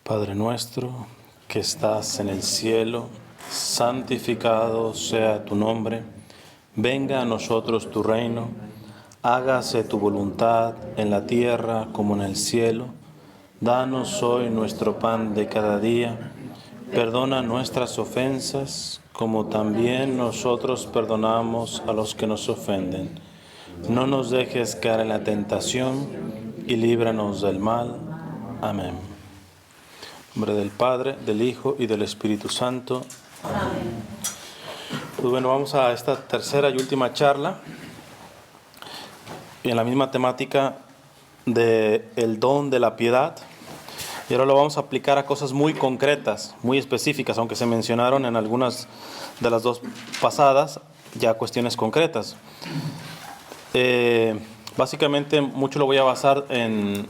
Padre nuestro, que estás en el cielo, santificado sea tu nombre. Venga a nosotros tu reino. Hágase tu voluntad en la tierra como en el cielo. Danos hoy nuestro pan de cada día. Perdona nuestras ofensas, como también nosotros perdonamos a los que nos ofenden. No nos dejes caer en la tentación y líbranos del mal. Amén. En nombre del Padre, del Hijo y del Espíritu Santo. Amén. Pues bueno, vamos a esta tercera y última charla. Y en la misma temática del don de la piedad. Y ahora lo vamos a aplicar a cosas muy concretas, muy específicas, aunque se mencionaron en algunas de las dos pasadas, ya cuestiones concretas. Básicamente mucho lo voy a basar en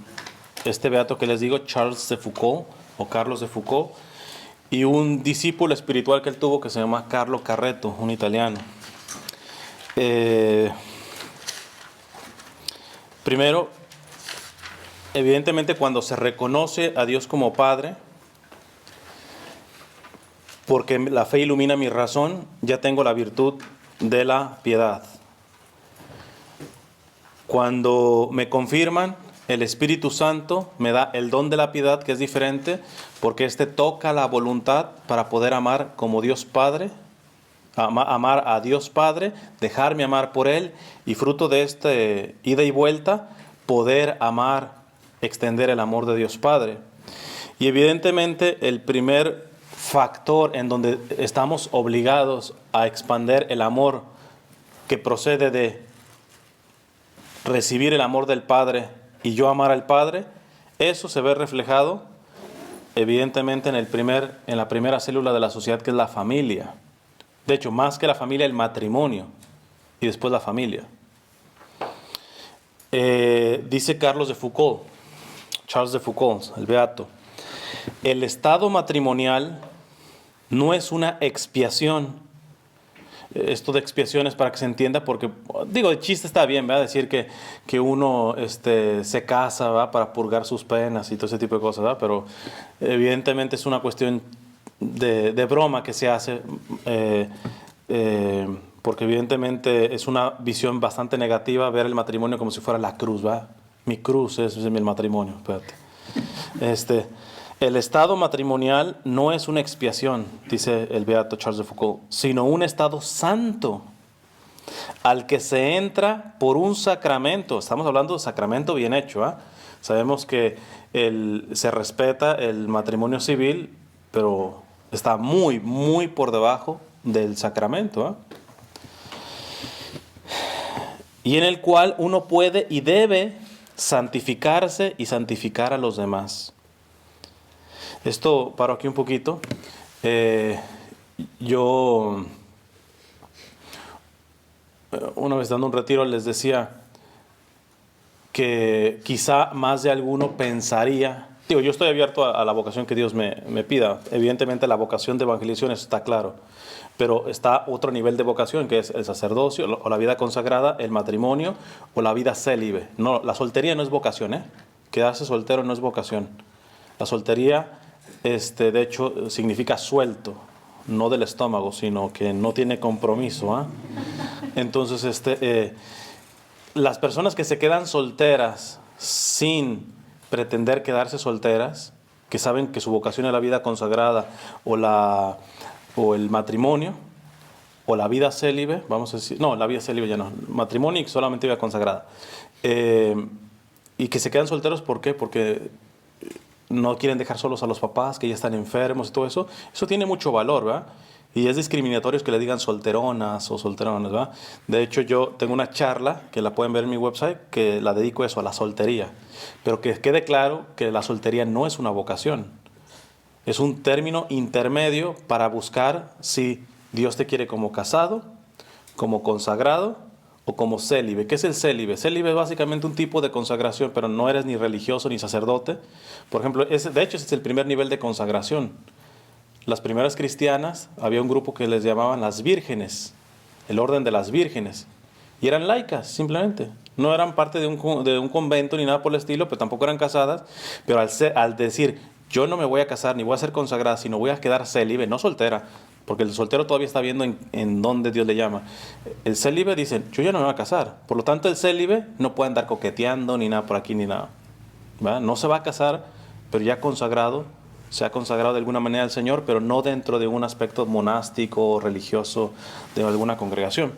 este beato que les digo, Charles de Foucault, o Carlos de Foucault, y un discípulo espiritual que él tuvo que se llama Carlo Carretto, un italiano. Primero, evidentemente cuando se reconoce a Dios como Padre, porque la fe ilumina mi razón, ya tengo la virtud de la piedad. Cuando me confirman, el Espíritu Santo me da el don de la piedad, que es diferente, porque este toca la voluntad para poder amar como Dios Padre, amar a Dios Padre, dejarme amar por Él, y fruto de este ida y vuelta, poder amar, extender el amor de Dios Padre. Y evidentemente el primer factor en donde estamos obligados a expander el amor que procede de recibir el amor del Padre y yo amar al Padre, eso se ve reflejado evidentemente en la primera célula de la sociedad, que es la familia. De hecho, más que la familia, el matrimonio, y después la familia. Dice Charles de Foucault, el beato, el estado matrimonial no es una expiación. Esto de expiación es para que se entienda, porque, digo, el chiste está bien, ¿verdad? Decir que uno se casa, ¿verdad? Para purgar sus penas y todo ese tipo de cosas, ¿verdad? Pero evidentemente es una cuestión de broma que se hace, porque evidentemente es una visión bastante negativa ver el matrimonio como si fuera la cruz, ¿verdad? Mi cruz es el matrimonio, espérate. El estado matrimonial no es una expiación, dice el beato Charles de Foucault, sino un estado santo al que se entra por un sacramento. Estamos hablando de sacramento bien hecho, ¿eh? Sabemos que se respeta el matrimonio civil, pero está muy, muy por debajo del sacramento, ¿eh? Y en el cual uno puede y debe santificarse y santificar a los demás. Esto, paro aquí un poquito. Yo, una vez dando un retiro, les decía que quizá más de alguno pensaría, digo, yo estoy abierto a la vocación que Dios me pida. Evidentemente la vocación de evangelización está claro, pero está otro nivel de vocación, que es el sacerdocio, o la vida consagrada, el matrimonio, o la vida célibe. No, la soltería no es vocación, ¿eh? Quedarse soltero no es vocación. La soltería, de hecho, significa suelto, no del estómago, sino que no tiene compromiso, ¿eh? Entonces, las personas que se quedan solteras sin pretender quedarse solteras, que saben que su vocación es la vida consagrada o el matrimonio, o la vida célibe, vamos a decir, no, la vida célibe ya no, matrimonio y solamente vida consagrada, y que se quedan solteros, ¿por qué? Porque no quieren dejar solos a los papás que ya están enfermos y todo eso. Eso tiene mucho valor, ¿verdad? Y es discriminatorio que le digan solteronas o solterones, ¿verdad? De hecho, yo tengo una charla que la pueden ver en mi website, que la dedico a eso, a la soltería. Pero que quede claro que la soltería no es una vocación. Es un término intermedio para buscar si Dios te quiere como casado, como consagrado o como célibe. ¿Qué es el célibe? Célibe es básicamente un tipo de consagración, pero no eres ni religioso ni sacerdote. Por ejemplo, de hecho ese es el primer nivel de consagración. Las primeras cristianas, había un grupo que les llamaban las vírgenes, el orden de las vírgenes, y eran laicas simplemente. No eran parte de un convento ni nada por el estilo, pero tampoco eran casadas. Pero al decir yo no me voy a casar ni voy a ser consagrada, sino voy a quedar célibe, no soltera, porque el soltero todavía está viendo en dónde Dios le llama. El célibe dice, yo ya no me voy a casar. Por lo tanto, el célibe no puede andar coqueteando ni nada por aquí ni nada. ¿Va? No se va a casar, pero ya consagrado, se ha consagrado de alguna manera al Señor, pero no dentro de un aspecto monástico o religioso de alguna congregación.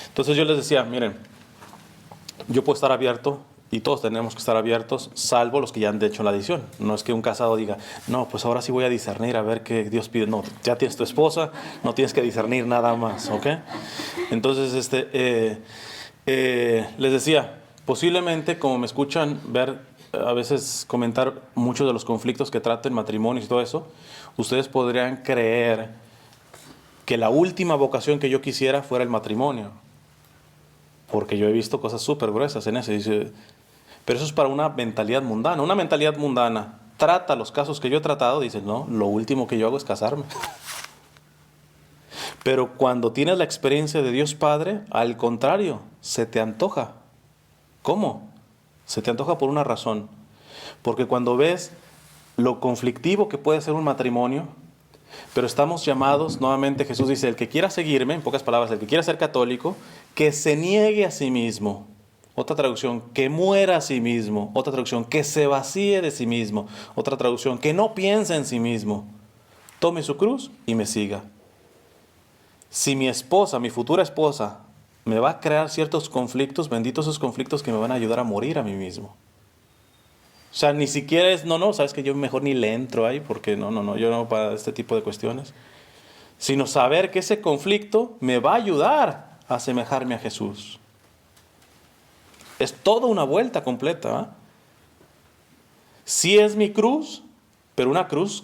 Entonces yo les decía, miren, yo puedo estar abierto y todos tenemos que estar abiertos, salvo los que ya han hecho la decisión. No es que un casado diga, no, pues ahora sí voy a discernir a ver qué Dios pide. No, ya tienes tu esposa, no tienes que discernir nada más, ¿ok? Entonces, les decía, posiblemente como me escuchan ver, a veces comentar muchos de los conflictos que trato en matrimonios y todo eso, ustedes podrían creer que la última vocación que yo quisiera fuera el matrimonio. Porque yo he visto cosas súper gruesas en eso. Pero eso es para una mentalidad mundana. Una mentalidad mundana trata los casos que yo he tratado, dice, no, lo último que yo hago es casarme. Pero cuando tienes la experiencia de Dios Padre, al contrario, se te antoja. ¿Cómo? Se te antoja por una razón. Porque cuando ves lo conflictivo que puede ser un matrimonio, pero estamos llamados, nuevamente Jesús dice, el que quiera seguirme, en pocas palabras, el que quiera ser católico, que se niegue a sí mismo. Otra traducción, que muera a sí mismo. Otra traducción, que se vacíe de sí mismo. Otra traducción, que no piense en sí mismo. Tome su cruz y me siga. Si mi esposa, mi futura esposa, me va a crear ciertos conflictos, benditos esos conflictos que me van a ayudar a morir a mí mismo. O sea, ni siquiera es, no, sabes que yo mejor ni le entro ahí, porque no, yo no para este tipo de cuestiones. Sino saber que ese conflicto me va a ayudar a asemejarme a Jesús. Es toda una vuelta completa. ¿Eh? Sí es mi cruz, pero una cruz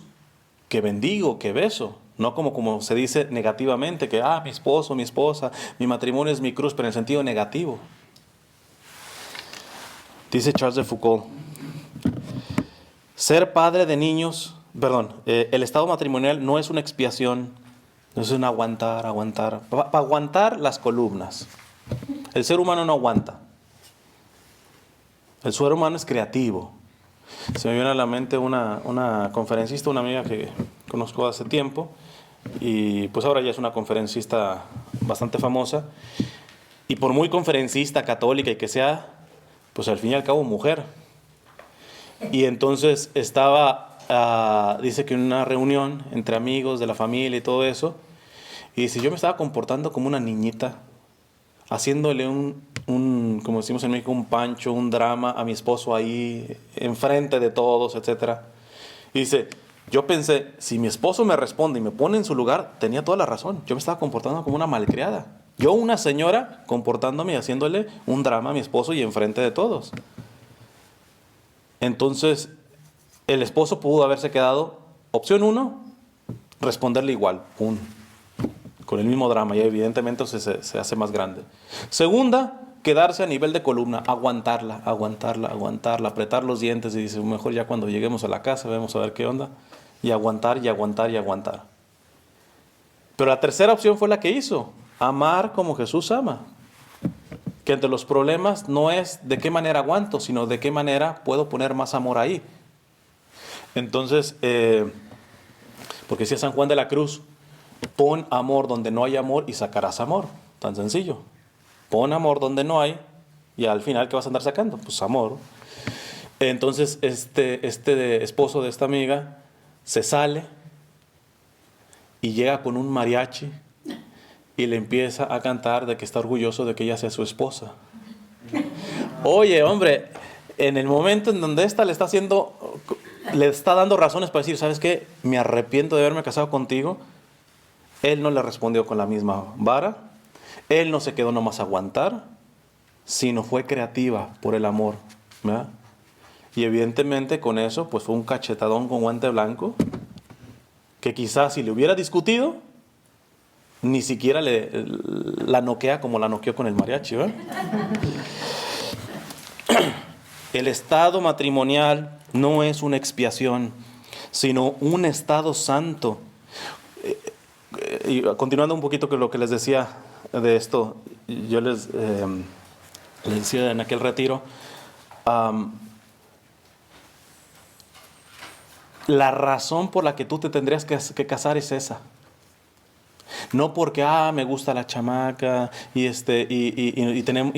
que bendigo, que beso. No como se dice negativamente, que mi esposo, mi esposa, mi matrimonio es mi cruz, pero en el sentido negativo. Dice Charles de Foucault, ser padre de niños, el estado matrimonial no es una expiación, no es un aguantar. Para aguantar las columnas. El ser humano no aguanta. El ser humano es creativo. Se me viene a la mente una conferencista, una amiga que conozco hace tiempo, y pues ahora ya es una conferencista bastante famosa, y por muy conferencista católica y que sea, pues al fin y al cabo mujer. Y entonces dice que en una reunión entre amigos de la familia y todo eso, y dice, yo me estaba comportando como una niñita, haciéndole como decimos en México, un pancho, un drama a mi esposo ahí, enfrente de todos, etc. Y dice, yo pensé, si mi esposo me responde y me pone en su lugar, tenía toda la razón. Yo me estaba comportando como una malcriada. Yo, una señora, comportándome y haciéndole un drama a mi esposo y enfrente de todos. Entonces, el esposo pudo haberse quedado, opción 1, responderle igual, con el mismo drama, y evidentemente se hace más grande. Segunda, quedarse a nivel de columna, aguantarla, apretar los dientes y dice, mejor ya cuando lleguemos a la casa, vamos a ver qué onda, y aguantar. Pero la tercera opción fue la que hizo, amar como Jesús ama. Que entre los problemas no es de qué manera aguanto, sino de qué manera puedo poner más amor ahí. Entonces, porque decía San Juan de la Cruz, pon amor donde no hay amor y sacarás amor. Tan sencillo. Pon amor donde no hay y al final, ¿qué vas a andar sacando? Pues amor. Entonces, este esposo de esta amiga se sale y llega con un mariachi y le empieza a cantar de que está orgulloso de que ella sea su esposa. Oye, hombre, en el momento en donde esta le está dando razones para decir, ¿sabes qué? Me arrepiento de haberme casado contigo. Él no le respondió con la misma vara. Él no se quedó nomás a aguantar, sino fue creativa por el amor. ¿Verdad? Y evidentemente con eso, pues fue un cachetadón con guante blanco, que quizás si le hubiera discutido, ni siquiera la noquea como la noqueó con el mariachi. ¿Verdad? El estado matrimonial no es una expiación, sino un estado santo. Y continuando un poquito con lo que les decía de esto, yo les decía en aquel retiro, la razón por la que tú te tendrías que casar es esa. No porque, me gusta la chamaca y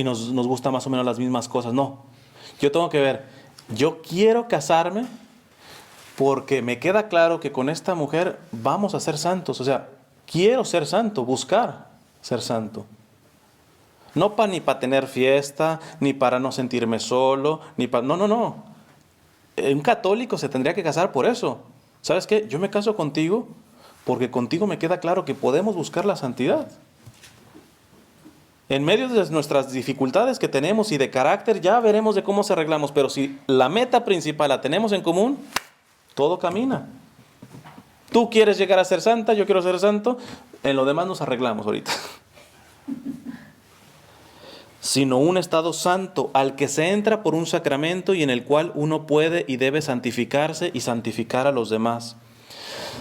nos gusta más o menos las mismas cosas. No. Yo tengo que ver, yo quiero casarme porque me queda claro que con esta mujer vamos a ser santos. O sea, quiero ser santo, buscar ser santo. No ni para tener fiesta, ni para no sentirme solo, ni para... No. Un católico se tendría que casar por eso. ¿Sabes qué? Yo me caso contigo porque contigo me queda claro que podemos buscar la santidad. En medio de nuestras dificultades que tenemos y de carácter, ya veremos de cómo se arreglamos. Pero si la meta principal la tenemos en común, todo camina. Tú quieres llegar a ser santa, yo quiero ser santo. En lo demás nos arreglamos ahorita. Sino un estado santo al que se entra por un sacramento y en el cual uno puede y debe santificarse y santificar a los demás.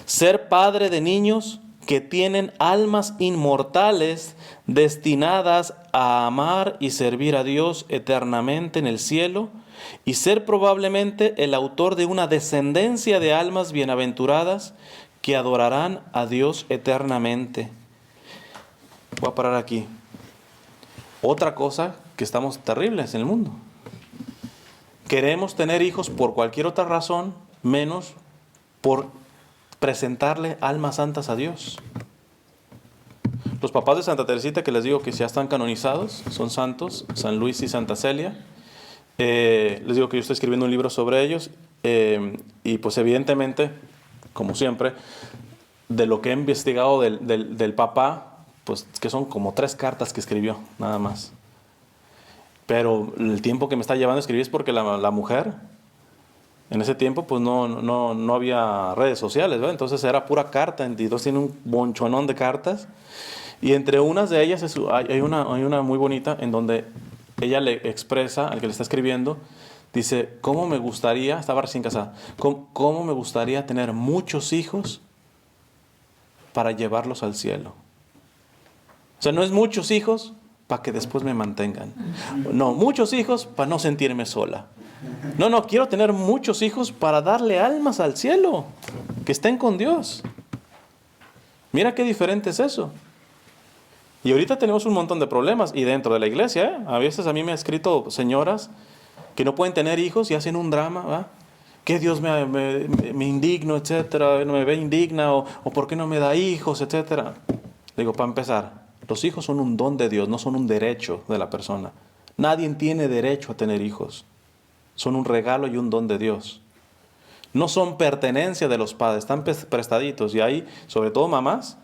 Ser padre de niños que tienen almas inmortales destinadas a amar y servir a Dios eternamente en el cielo y ser probablemente el autor de una descendencia de almas bienaventuradas que adorarán a Dios eternamente. Voy a parar aquí. Otra cosa que estamos terribles en el mundo. Queremos tener hijos por cualquier otra razón, menos por presentarle almas santas a Dios. Los papás de Santa Teresita, que les digo que ya están canonizados, son santos, San Luis y Santa Celia. Les digo que yo estoy escribiendo un libro sobre ellos y pues evidentemente, como siempre, de lo que he investigado del papá, pues que son como 3 cartas que escribió, nada más. Pero el tiempo que me está llevando a escribir es porque la mujer, en ese tiempo, pues no había redes sociales, ¿verdad? Entonces era pura carta, entonces tiene un bonchonón de cartas. Y entre unas de ellas hay una muy bonita en donde ella le expresa al que le está escribiendo, dice, ¿cómo me gustaría, estaba recién casada, cómo me gustaría tener muchos hijos para llevarlos al cielo? O sea, no es muchos hijos para que después me mantengan. No, muchos hijos para no sentirme sola. No, quiero tener muchos hijos para darle almas al cielo, que estén con Dios. Mira qué diferente es eso. Y ahorita tenemos un montón de problemas, y dentro de la iglesia, A veces a mí me han escrito señoras que no pueden tener hijos y hacen un drama, ¿verdad? Que Dios me indigno, etcétera, no me ve indigna, o por qué no me da hijos, etcétera. Le digo, para empezar, los hijos son un don de Dios, no son un derecho de la persona. Nadie tiene derecho a tener hijos. Son un regalo y un don de Dios. No son pertenencia de los padres, están prestaditos. Y hay, sobre todo mamás,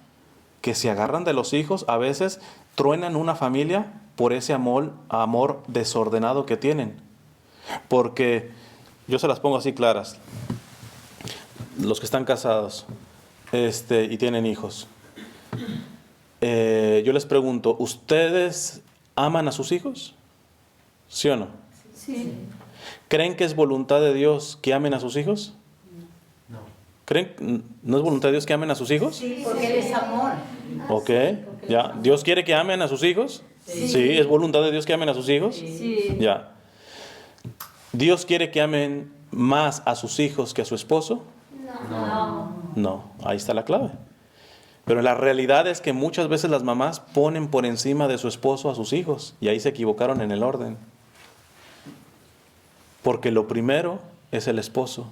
que se agarran de los hijos, a veces truenan una familia por ese amor desordenado que tienen. Porque, yo se las pongo así claras, los que están casados y tienen hijos. Yo les pregunto, ¿ustedes aman a sus hijos? ¿Sí o no? Sí. ¿Creen que es voluntad de Dios que amen a sus hijos? No. ¿Creen? ¿No es voluntad de Dios que amen a sus hijos? Sí, porque Él es amor. Ok, ya. ¿Dios quiere que amen a sus hijos? Sí. Sí, ¿es voluntad de Dios que amen a sus hijos? Sí. Ya. ¿Dios quiere que amen más a sus hijos que a su esposo? No, ahí está la clave. Pero la realidad es que muchas veces las mamás ponen por encima de su esposo a sus hijos y ahí se equivocaron en el orden. Porque lo primero es el esposo.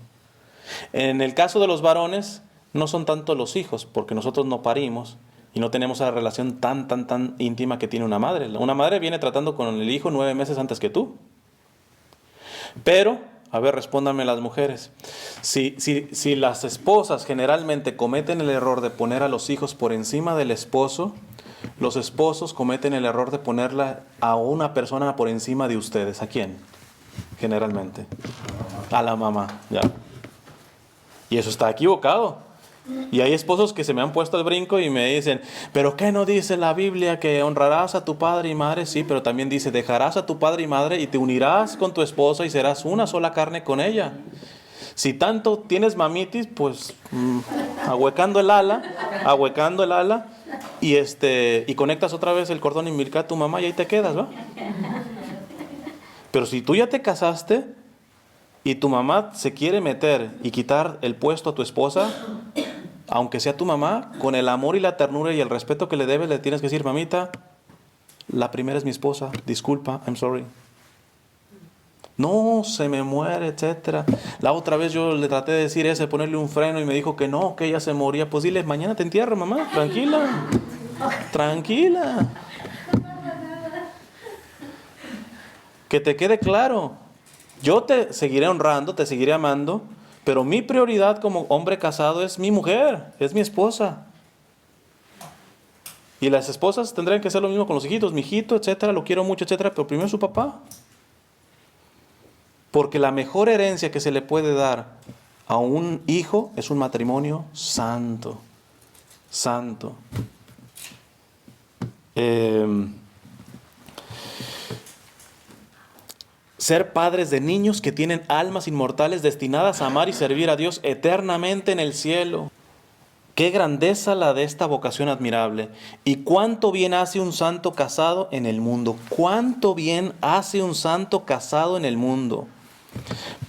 En el caso de los varones, no son tanto los hijos, porque nosotros no parimos y no tenemos esa relación tan íntima que tiene una madre. Una madre viene tratando con el hijo 9 meses antes que tú. Pero, a ver, respóndanme las mujeres. Si las esposas generalmente cometen el error de poner a los hijos por encima del esposo, los esposos cometen el error de ponerla a una persona por encima de ustedes. ¿A quién? Generalmente. A la mamá, ya. Y eso está equivocado. Y hay esposos que se me han puesto al brinco y me dicen, ¿pero qué no dice la Biblia que honrarás a tu padre y madre? Sí, pero también dice, dejarás a tu padre y madre y te unirás con tu esposa y serás una sola carne con ella. Si tanto tienes mamitis, pues ahuecando el ala y conectas otra vez el cordón umbilical a tu mamá y ahí te quedas, ¿va? Pero si tú ya te casaste, y tu mamá se quiere meter y quitar el puesto a tu esposa, aunque sea tu mamá, con el amor y la ternura y el respeto que le debes, le tienes que decir, mamita, la primera es mi esposa, disculpa, I'm sorry. No, se me muere, etcétera. La otra vez yo le traté de decir eso, de ponerle un freno y me dijo que no, que ella se moría. Pues dile, mañana te entierro, mamá, tranquila, tranquila. Que te quede claro, yo te seguiré honrando, te seguiré amando, pero mi prioridad como hombre casado es mi mujer, es mi esposa. Y las esposas tendrán que hacer lo mismo con los hijitos, mi hijito, etcétera, lo quiero mucho, etcétera, pero primero su papá. Porque la mejor herencia que se le puede dar a un hijo es un matrimonio santo. Santo. Ser padres de niños que tienen almas inmortales destinadas a amar y servir a Dios eternamente en el cielo. Qué grandeza la de esta vocación admirable. Y cuánto bien hace un santo casado en el mundo. Cuánto bien hace un santo casado en el mundo.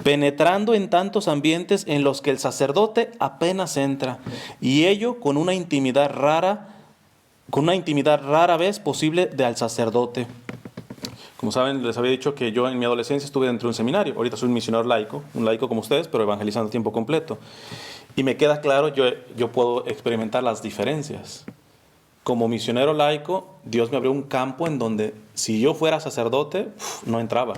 Penetrando en tantos ambientes en los que el sacerdote apenas entra, y ello con una intimidad rara vez posible de al sacerdote. Como saben, les había dicho que yo en mi adolescencia estuve dentro de un seminario. Ahorita soy un misionero laico, un laico como ustedes, pero evangelizando a tiempo completo. Y me queda claro, yo puedo experimentar las diferencias. Como misionero laico, Dios me abrió un campo en donde si yo fuera sacerdote, no entraba.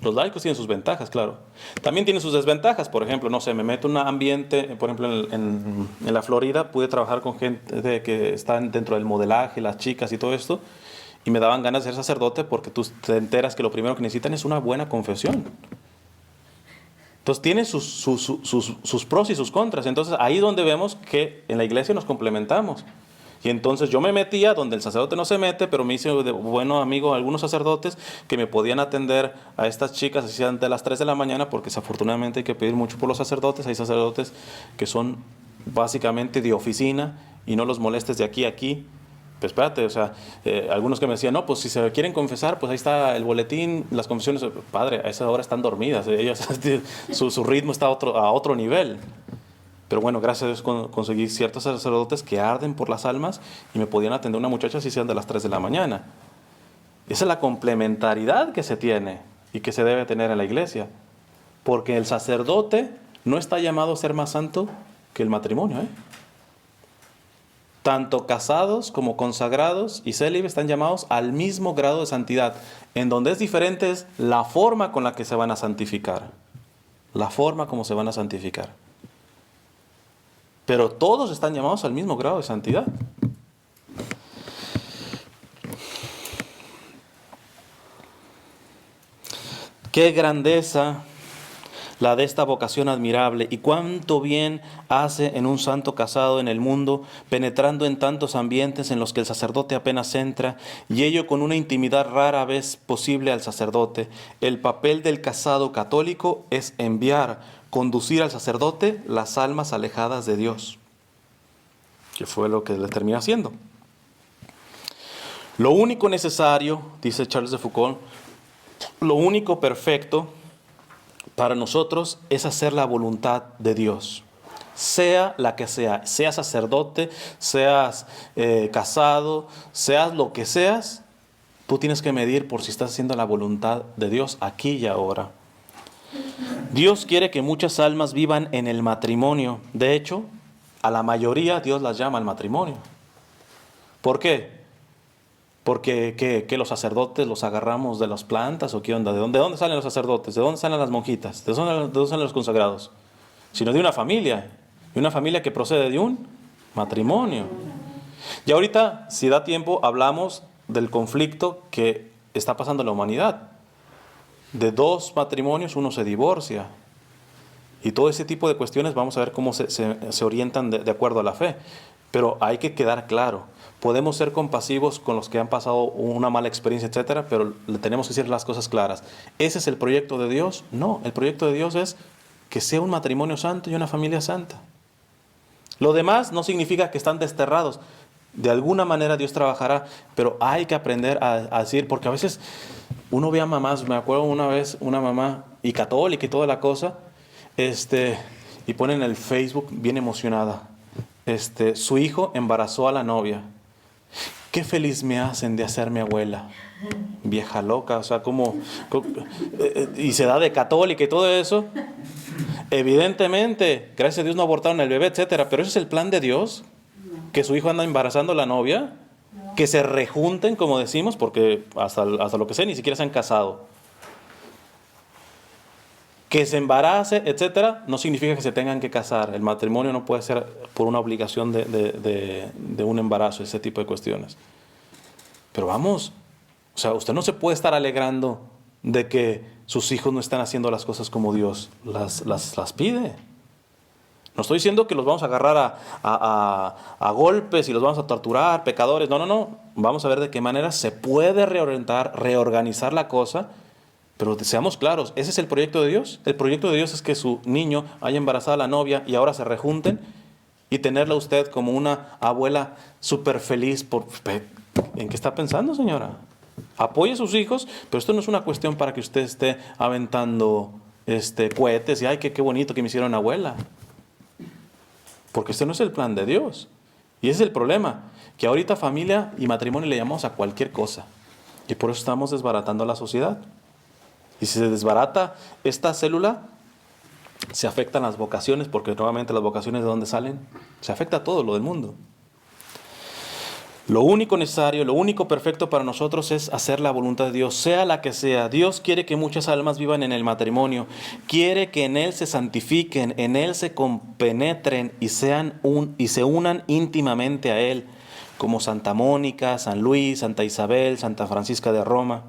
Los laicos tienen sus ventajas, claro. También tienen sus desventajas. Por ejemplo, no sé, me meto en un ambiente, por ejemplo, en la Florida, pude trabajar con gente que está dentro del modelaje, las chicas y todo esto, y me daban ganas de ser sacerdote porque tú te enteras que lo primero que necesitan es una buena confesión. Entonces tiene sus pros y sus contras. Entonces ahí es donde vemos que en la iglesia nos complementamos. Y entonces yo me metía donde el sacerdote no se mete, pero me hice de bueno amigo algunos sacerdotes que me podían atender a estas chicas, así sean de las 3 de la mañana, porque desafortunadamente hay que pedir mucho por los sacerdotes. Hay sacerdotes que son básicamente de oficina y no los molestes de aquí a aquí. Pues espérate, o sea, algunos que me decían, no, pues si se quieren confesar, pues ahí está el boletín, las confesiones. Padre, a esa hora están dormidas, ellas, su ritmo está a otro nivel. Pero bueno, gracias a Dios conseguí ciertos sacerdotes que arden por las almas y me podían atender una muchacha si sean de las 3 de la mañana. Esa es la complementariedad que se tiene y que se debe tener en la iglesia. Porque el sacerdote no está llamado a ser más santo que el matrimonio, ¿eh? Tanto casados como consagrados y célibes están llamados al mismo grado de santidad. En donde es diferente es la forma con la que se van a santificar. La forma como se van a santificar. Pero todos están llamados al mismo grado de santidad. Qué grandeza la de esta vocación admirable, y cuánto bien hace en un santo casado en el mundo, penetrando en tantos ambientes en los que el sacerdote apenas entra, y ello con una intimidad rara vez posible al sacerdote. El papel del casado católico es conducir al sacerdote las almas alejadas de Dios, que fue lo que le termina haciendo. Lo único necesario, dice Charles de Foucault, lo único perfecto para nosotros es hacer la voluntad de Dios, sea la que sea, seas sacerdote, seas casado, seas lo que seas, tú tienes que medir por si estás haciendo la voluntad de Dios aquí y ahora. Dios quiere que muchas almas vivan en el matrimonio. De hecho, a la mayoría Dios las llama al matrimonio. ¿Por qué? Porque ¿qué los sacerdotes los agarramos de las plantas o qué onda? ¿De dónde salen los sacerdotes? ¿De dónde salen las monjitas? ¿De dónde salen los consagrados? Sino de una familia. Y una familia que procede de un matrimonio. Y ahorita, si da tiempo, hablamos del conflicto que está pasando en la humanidad. De 2 matrimonios, uno se divorcia. Y todo ese tipo de cuestiones vamos a ver cómo se orientan de acuerdo a la fe. Pero hay que quedar claro. Podemos ser compasivos con los que han pasado una mala experiencia, etcétera, pero le tenemos que decir las cosas claras. ¿Ese es el proyecto de Dios? No, el proyecto de Dios es que sea un matrimonio santo y una familia santa. Lo demás no significa que están desterrados. De alguna manera Dios trabajará, pero hay que aprender a decir, porque a veces uno ve a mamás. Me acuerdo una vez una mamá y católica y toda la cosa, y pone en el Facebook bien emocionada, su hijo embarazó a la novia. Qué feliz me hacen de hacerme abuela. Vieja loca, o sea, y se da de católica y todo eso. Evidentemente, gracias a Dios no abortaron el bebé, etcétera, pero ese es el plan de Dios, que su hijo anda embarazando a la novia, que se rejunten, como decimos, porque hasta lo que sé, ni siquiera se han casado. Que se embarace, etcétera, no significa que se tengan que casar. El matrimonio no puede ser por una obligación de un embarazo, ese tipo de cuestiones. Pero vamos, o sea, usted no se puede estar alegrando de que sus hijos no están haciendo las cosas como Dios las pide. No estoy diciendo que los vamos a agarrar a golpes y los vamos a torturar, pecadores. No, no, no. Vamos a ver de qué manera se puede reorganizar la cosa. Pero seamos claros, ¿ese es el proyecto de Dios? El proyecto de Dios es que su niño haya embarazado a la novia y ahora se rejunten y tenerla usted como una abuela súper feliz. ¿En qué está pensando, señora? Apoye a sus hijos, pero esto no es una cuestión para que usted esté aventando cohetes y ¡ay, qué bonito que me hicieron abuela! Porque este no es el plan de Dios. Y ese es el problema, que ahorita familia y matrimonio le llamamos a cualquier cosa. Y por eso estamos desbaratando la sociedad. Y si se desbarata esta célula, se afectan las vocaciones, porque nuevamente las vocaciones de dónde salen, se afecta a todo lo del mundo. Lo único necesario, lo único perfecto para nosotros es hacer la voluntad de Dios, sea la que sea. Dios quiere que muchas almas vivan en el matrimonio, quiere que en Él se santifiquen, en Él se compenetren y se unan íntimamente a Él, como Santa Mónica, San Luis, Santa Isabel, Santa Francisca de Roma.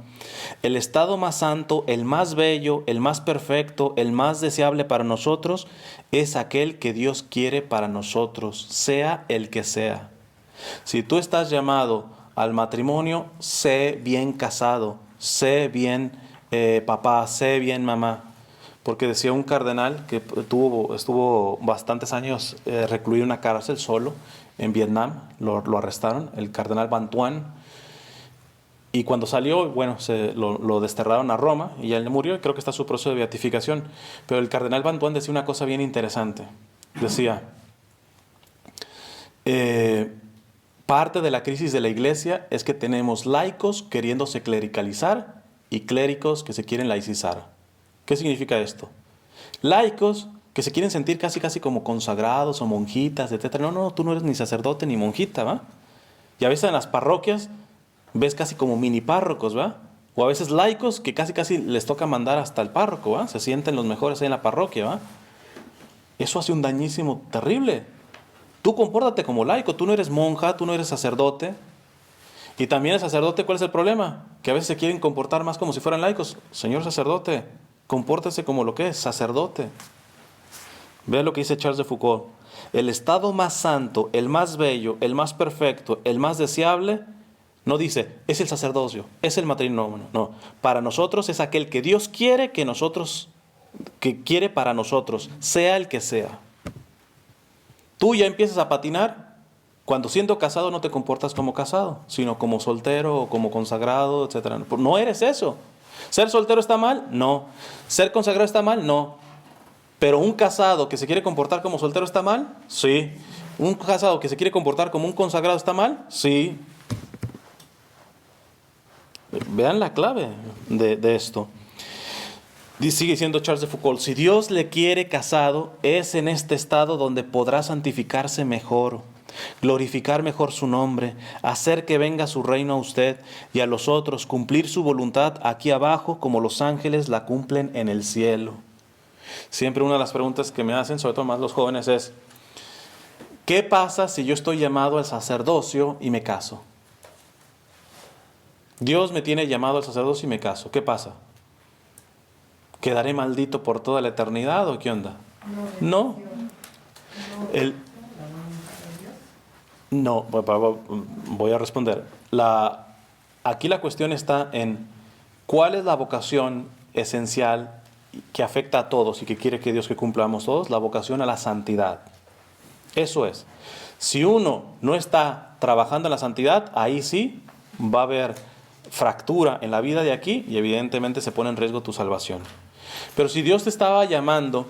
El estado más santo, el más bello, el más perfecto, el más deseable para nosotros es aquel que Dios quiere para nosotros, sea el que sea. Si tú estás llamado al matrimonio, sé bien casado, sé bien papá, sé bien mamá. Porque decía un cardenal que estuvo bastantes años recluido en una cárcel solo en Vietnam, lo arrestaron, el cardenal Van Thuan. Y cuando salió, bueno, lo desterraron a Roma y ya él murió, y creo que está su proceso de beatificación. Pero el cardenal Van Thuan decía una cosa bien interesante. Decía, parte de la crisis de la iglesia es que tenemos laicos queriéndose clericalizar y clérigos que se quieren laicizar. ¿Qué significa esto? Laicos que se quieren sentir casi como consagrados o monjitas, etc. No, tú no eres ni sacerdote ni monjita, ¿va? Y a veces en las parroquias ves casi como mini párrocos, ¿va? O a veces laicos que casi les toca mandar hasta el párroco, ¿va? Se sienten los mejores ahí en la parroquia, ¿va? Eso hace un dañísimo terrible. Tú compórtate como laico, tú no eres monja, tú no eres sacerdote. Y también el sacerdote, ¿cuál es el problema? Que a veces se quieren comportar más como si fueran laicos. Señor sacerdote, compórtese como lo que es, sacerdote. Vea lo que dice Charles de Foucault. El estado más santo, el más bello, el más perfecto, el más deseable, no dice, es el sacerdocio, es el matrimonio. No, para nosotros es aquel que Dios quiere que quiere para nosotros, sea el que sea. Tú ya empiezas a patinar cuando siendo casado no te comportas como casado, sino como soltero o como consagrado, etc. No eres eso. ¿Ser soltero está mal? No. ¿Ser consagrado está mal? No. Pero un casado que se quiere comportar como soltero está mal? Sí. ¿Un casado que se quiere comportar como un consagrado está mal? Sí. Vean la clave de esto. Sigue diciendo Charles de Foucault, si Dios le quiere casado, es en este estado donde podrá santificarse mejor, glorificar mejor su nombre, hacer que venga su reino a usted y a los otros, cumplir su voluntad aquí abajo como los ángeles la cumplen en el cielo. Siempre una de las preguntas que me hacen, sobre todo más los jóvenes, es ¿qué pasa si yo estoy llamado al sacerdocio y me caso? Dios me tiene llamado al sacerdocio y me caso. ¿Qué pasa? ¿Quedaré maldito por toda la eternidad o qué onda? No. No, voy a responder. Aquí la cuestión está en cuál es la vocación esencial que afecta a todos y que quiere que Dios que cumplamos todos, la vocación a la santidad. Eso es. Si uno no está trabajando en la santidad, ahí sí va a haber fractura en la vida de aquí y evidentemente se pone en riesgo tu salvación. Pero si Dios te estaba llamando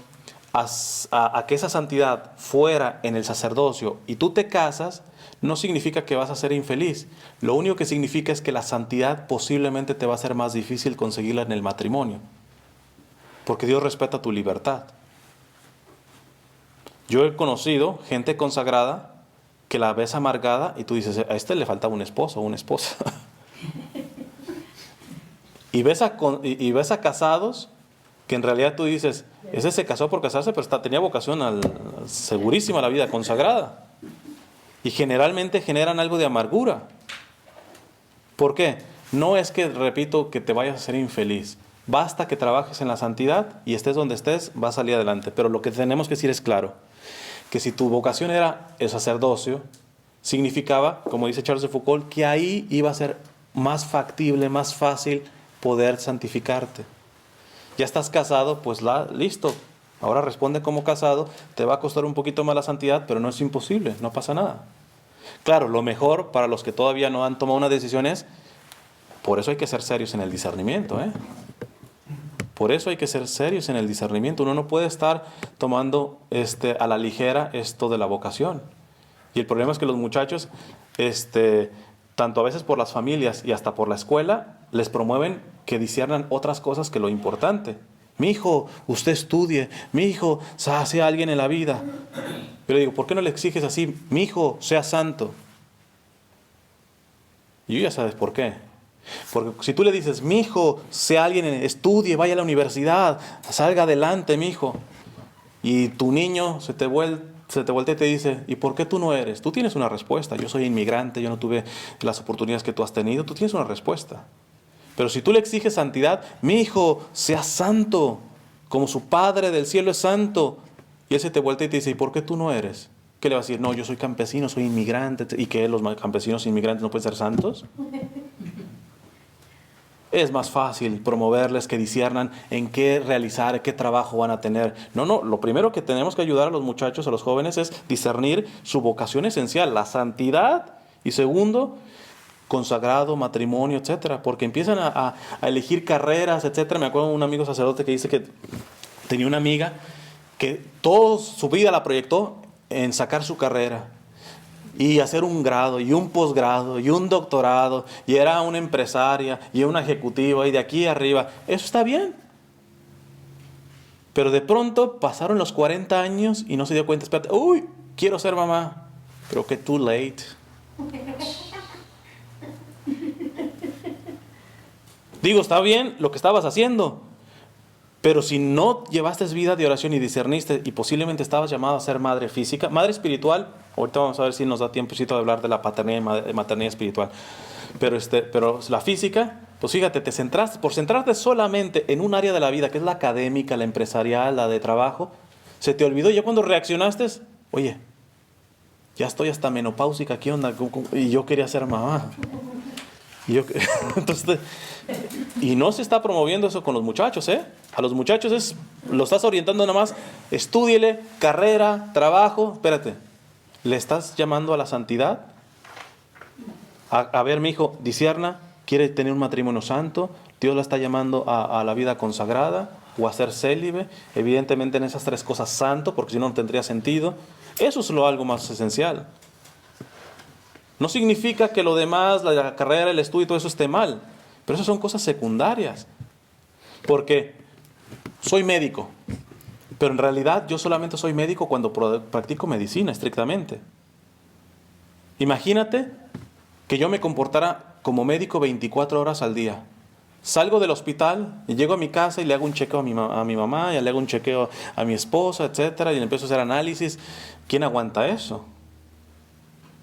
a que esa santidad fuera en el sacerdocio y tú te casas, no significa que vas a ser infeliz. Lo único que significa es que la santidad posiblemente te va a ser más difícil conseguirla en el matrimonio. Porque Dios respeta tu libertad. Yo he conocido gente consagrada que la ves amargada y tú dices, a este le faltaba un esposo o una esposa. y ves a casados que en realidad tú dices, ese se casó por casarse, pero tenía vocación segurísima a la vida consagrada. Y generalmente generan algo de amargura. ¿Por qué? No es que, repito, que te vayas a ser infeliz. Basta que trabajes en la santidad y estés donde estés, vas a salir adelante. Pero lo que tenemos que decir es claro, que si tu vocación era el sacerdocio, significaba, como dice Charles de Foucault, que ahí iba a ser más factible, más fácil poder santificarte. Ya estás casado, pues listo. Ahora responde como casado, te va a costar un poquito más la santidad, pero no es imposible, no pasa nada. Claro, lo mejor para los que todavía no han tomado una decisión es, por eso hay que ser serios en el discernimiento, ¿eh? Por eso hay que ser serios en el discernimiento. Uno no puede estar tomando a la ligera esto de la vocación. Y el problema es que los muchachos, tanto a veces por las familias y hasta por la escuela, les promueven que disciernan otras cosas que lo importante. Mi hijo, usted estudie. Mi hijo, sea alguien en la vida. Yo le digo, ¿por qué no le exiges así? Mi hijo, sea santo. Y ya sabes por qué. Porque si tú le dices, mi hijo, sea alguien, estudie, vaya a la universidad, salga adelante, mi hijo. Y tu niño se te voltea y te dice, ¿y por qué tú no eres? Tú tienes una respuesta. Yo soy inmigrante, yo no tuve las oportunidades que tú has tenido. Tú tienes una respuesta. Pero si tú le exiges santidad, mi hijo, sea santo, como su Padre del cielo es santo. Y él se te voltea y te dice, ¿y por qué tú no eres? ¿Qué le vas a decir? No, yo soy campesino, soy inmigrante. ¿Y qué? ¿Los campesinos e inmigrantes no pueden ser santos? Es más fácil promoverles que disciernan en qué realizar, qué trabajo van a tener. No, lo primero que tenemos que ayudar a los muchachos, a los jóvenes, es discernir su vocación esencial, la santidad. Y segundo, consagrado, matrimonio, etcétera. Porque empiezan a elegir carreras, etcétera. Me acuerdo de un amigo sacerdote que dice que tenía una amiga que toda su vida la proyectó en sacar su carrera. Y hacer un grado, y un posgrado, y un doctorado, y era una empresaria, y una ejecutiva, y de aquí arriba. Eso está bien. Pero de pronto pasaron los 40 años y no se dio cuenta. Espérate, uy, quiero ser mamá. Pero que too late. Digo, está bien lo que estabas haciendo. Pero si no llevaste vida de oración y discerniste, y posiblemente estabas llamado a ser madre física, madre espiritual, ahorita vamos a ver si nos da tiempecito de hablar de la paternidad y maternidad espiritual, pero la física, pues fíjate, por centrarte solamente en un área de la vida, que es la académica, la empresarial, la de trabajo, se te olvidó, y ya cuando reaccionaste, oye, ya estoy hasta menopáusica, ¿qué onda? Y yo quería ser mamá. Entonces, y no se está promoviendo eso con los muchachos, ¿eh? A los muchachos lo estás orientando nada más, estúdiele, carrera, trabajo, espérate, ¿le estás llamando a la santidad? A ver, mi hijo, discierna, quiere tener un matrimonio santo, Dios la está llamando a la vida consagrada o a ser célibe, evidentemente en esas tres cosas santo, porque si no, no tendría sentido. Eso es algo más esencial. No significa que lo demás, la carrera, el estudio y todo eso esté mal, pero esas son cosas secundarias. Porque soy médico, pero en realidad yo solamente soy médico cuando practico medicina estrictamente. Imagínate que yo me comportara como médico 24 horas al día. Salgo del hospital y llego a mi casa y le hago un chequeo a mi mamá, y le hago un chequeo a mi esposa, etcétera, y le empiezo a hacer análisis. ¿Quién aguanta eso?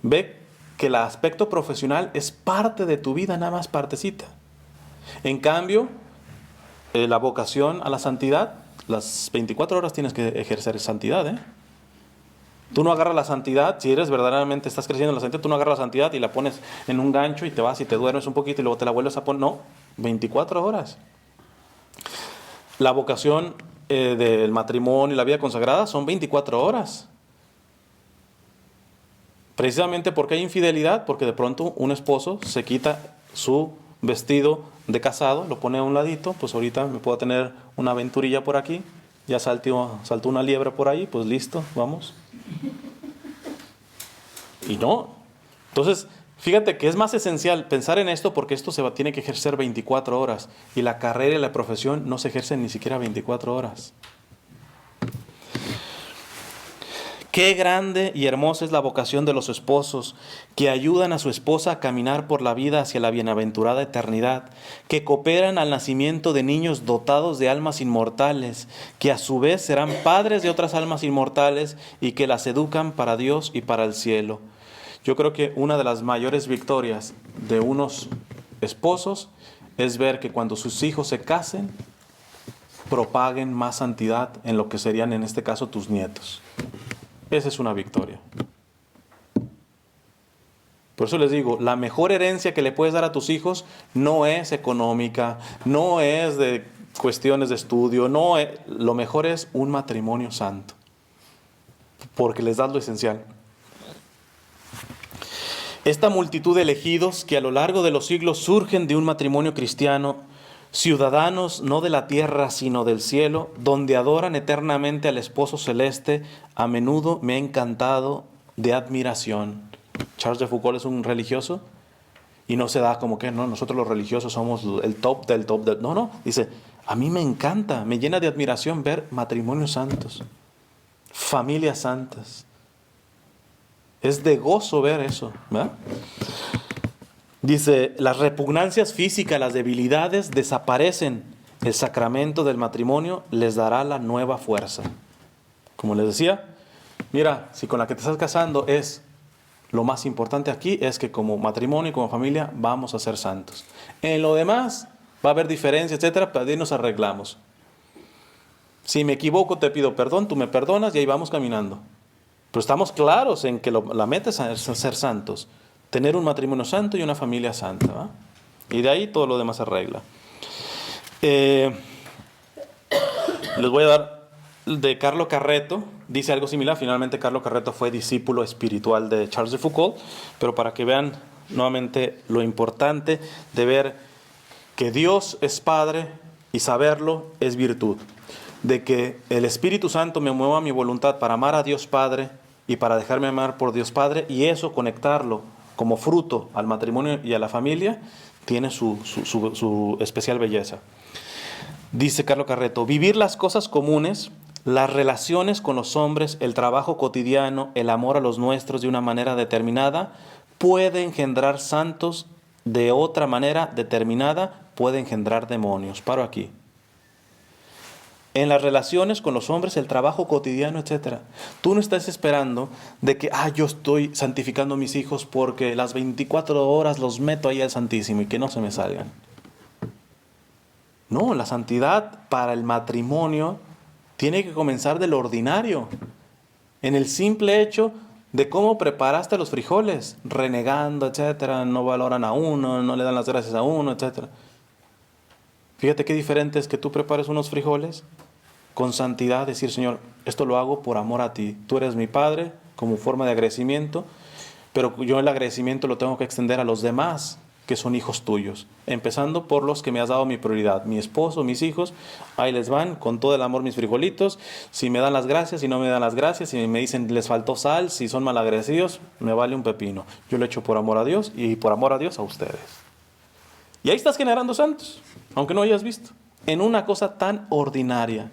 Ve que el aspecto profesional es parte de tu vida, nada más partecita. En cambio, la vocación a la santidad, las 24 horas tienes que ejercer santidad, ¿eh? Tú no agarras la santidad, si eres verdaderamente, estás creciendo en la santidad, tú no agarras la santidad y la pones en un gancho y te vas y te duermes un poquito y luego te la vuelves a poner. No, 24 horas. La vocación del matrimonio y la vida consagrada son 24 horas. Precisamente porque hay infidelidad, porque de pronto un esposo se quita su vestido de casado, lo pone a un ladito, pues ahorita me puedo tener una aventurilla por aquí, ya saltó una liebre por ahí, pues listo, vamos. Y no. Entonces, fíjate que es más esencial pensar en esto porque esto tiene que ejercer 24 horas y la carrera y la profesión no se ejercen ni siquiera 24 horas. Qué grande y hermosa es la vocación de los esposos que ayudan a su esposa a caminar por la vida hacia la bienaventurada eternidad, que cooperan al nacimiento de niños dotados de almas inmortales, que a su vez serán padres de otras almas inmortales y que las educan para Dios y para el cielo. Yo creo que una de las mayores victorias de unos esposos es ver que cuando sus hijos se casen, propaguen más santidad en lo que serían en este caso tus nietos. Esa es una victoria. Por eso les digo, la mejor herencia que le puedes dar a tus hijos no es económica, no es de cuestiones de estudio, lo mejor es un matrimonio santo, porque les das lo esencial. Esta multitud de elegidos que a lo largo de los siglos surgen de un matrimonio cristiano, ciudadanos no de la tierra sino del cielo, donde adoran eternamente al esposo celeste, a menudo me ha encantado de admiración. Charles de Foucault es un religioso y no se da como que no, nosotros los religiosos somos el top del top del... No, dice, a mí me encanta, me llena de admiración ver matrimonios santos, familias santas. Es de gozo ver eso, ¿verdad? Dice, las repugnancias físicas, las debilidades desaparecen. El sacramento del matrimonio les dará la nueva fuerza. Como les decía, mira, si con la que te estás casando es lo más importante aquí, es que como matrimonio y como familia vamos a ser santos. En lo demás va a haber diferencias, etcétera, pero ahí nos arreglamos. Si me equivoco, te pido perdón, tú me perdonas y ahí vamos caminando. Pero estamos claros en que la meta es ser santos. Tener un matrimonio santo y una familia santa, ¿va? Y de ahí todo lo demás se arregla. Les voy a dar de Carlo Carretto. Dice algo similar. Finalmente Carlo Carretto fue discípulo espiritual de Charles de Foucault. Pero para que vean nuevamente lo importante de ver que Dios es Padre y saberlo es virtud. De que el Espíritu Santo me mueva mi voluntad para amar a Dios Padre y para dejarme amar por Dios Padre, y eso conectarlo como fruto al matrimonio y a la familia, tiene su especial belleza. Dice Carlo Carretto, vivir las cosas comunes, las relaciones con los hombres, el trabajo cotidiano, el amor a los nuestros de una manera determinada, puede engendrar santos, de otra manera determinada puede engendrar demonios. Paro aquí. En las relaciones con los hombres, el trabajo cotidiano, etc. Tú no estás esperando de que, yo estoy santificando a mis hijos porque las 24 horas los meto ahí al Santísimo y que no se me salgan. No, la santidad para el matrimonio tiene que comenzar de lo ordinario. En el simple hecho de cómo preparaste los frijoles, renegando, etc. No valoran a uno, no le dan las gracias a uno, etc. Fíjate qué diferente es que tú prepares unos frijoles con santidad, decir, Señor, esto lo hago por amor a ti. Tú eres mi Padre, como forma de agradecimiento, pero yo el agradecimiento lo tengo que extender a los demás que son hijos tuyos, empezando por los que me has dado mi prioridad, mi esposo, mis hijos. Ahí les van, con todo el amor, mis frijolitos. Si me dan las gracias, si no me dan las gracias, si me dicen les faltó sal, si son malagradecidos, me vale un pepino. Yo lo he hecho por amor a Dios y por amor a Dios a ustedes. Y ahí estás generando santos, aunque no hayas visto, en una cosa tan ordinaria.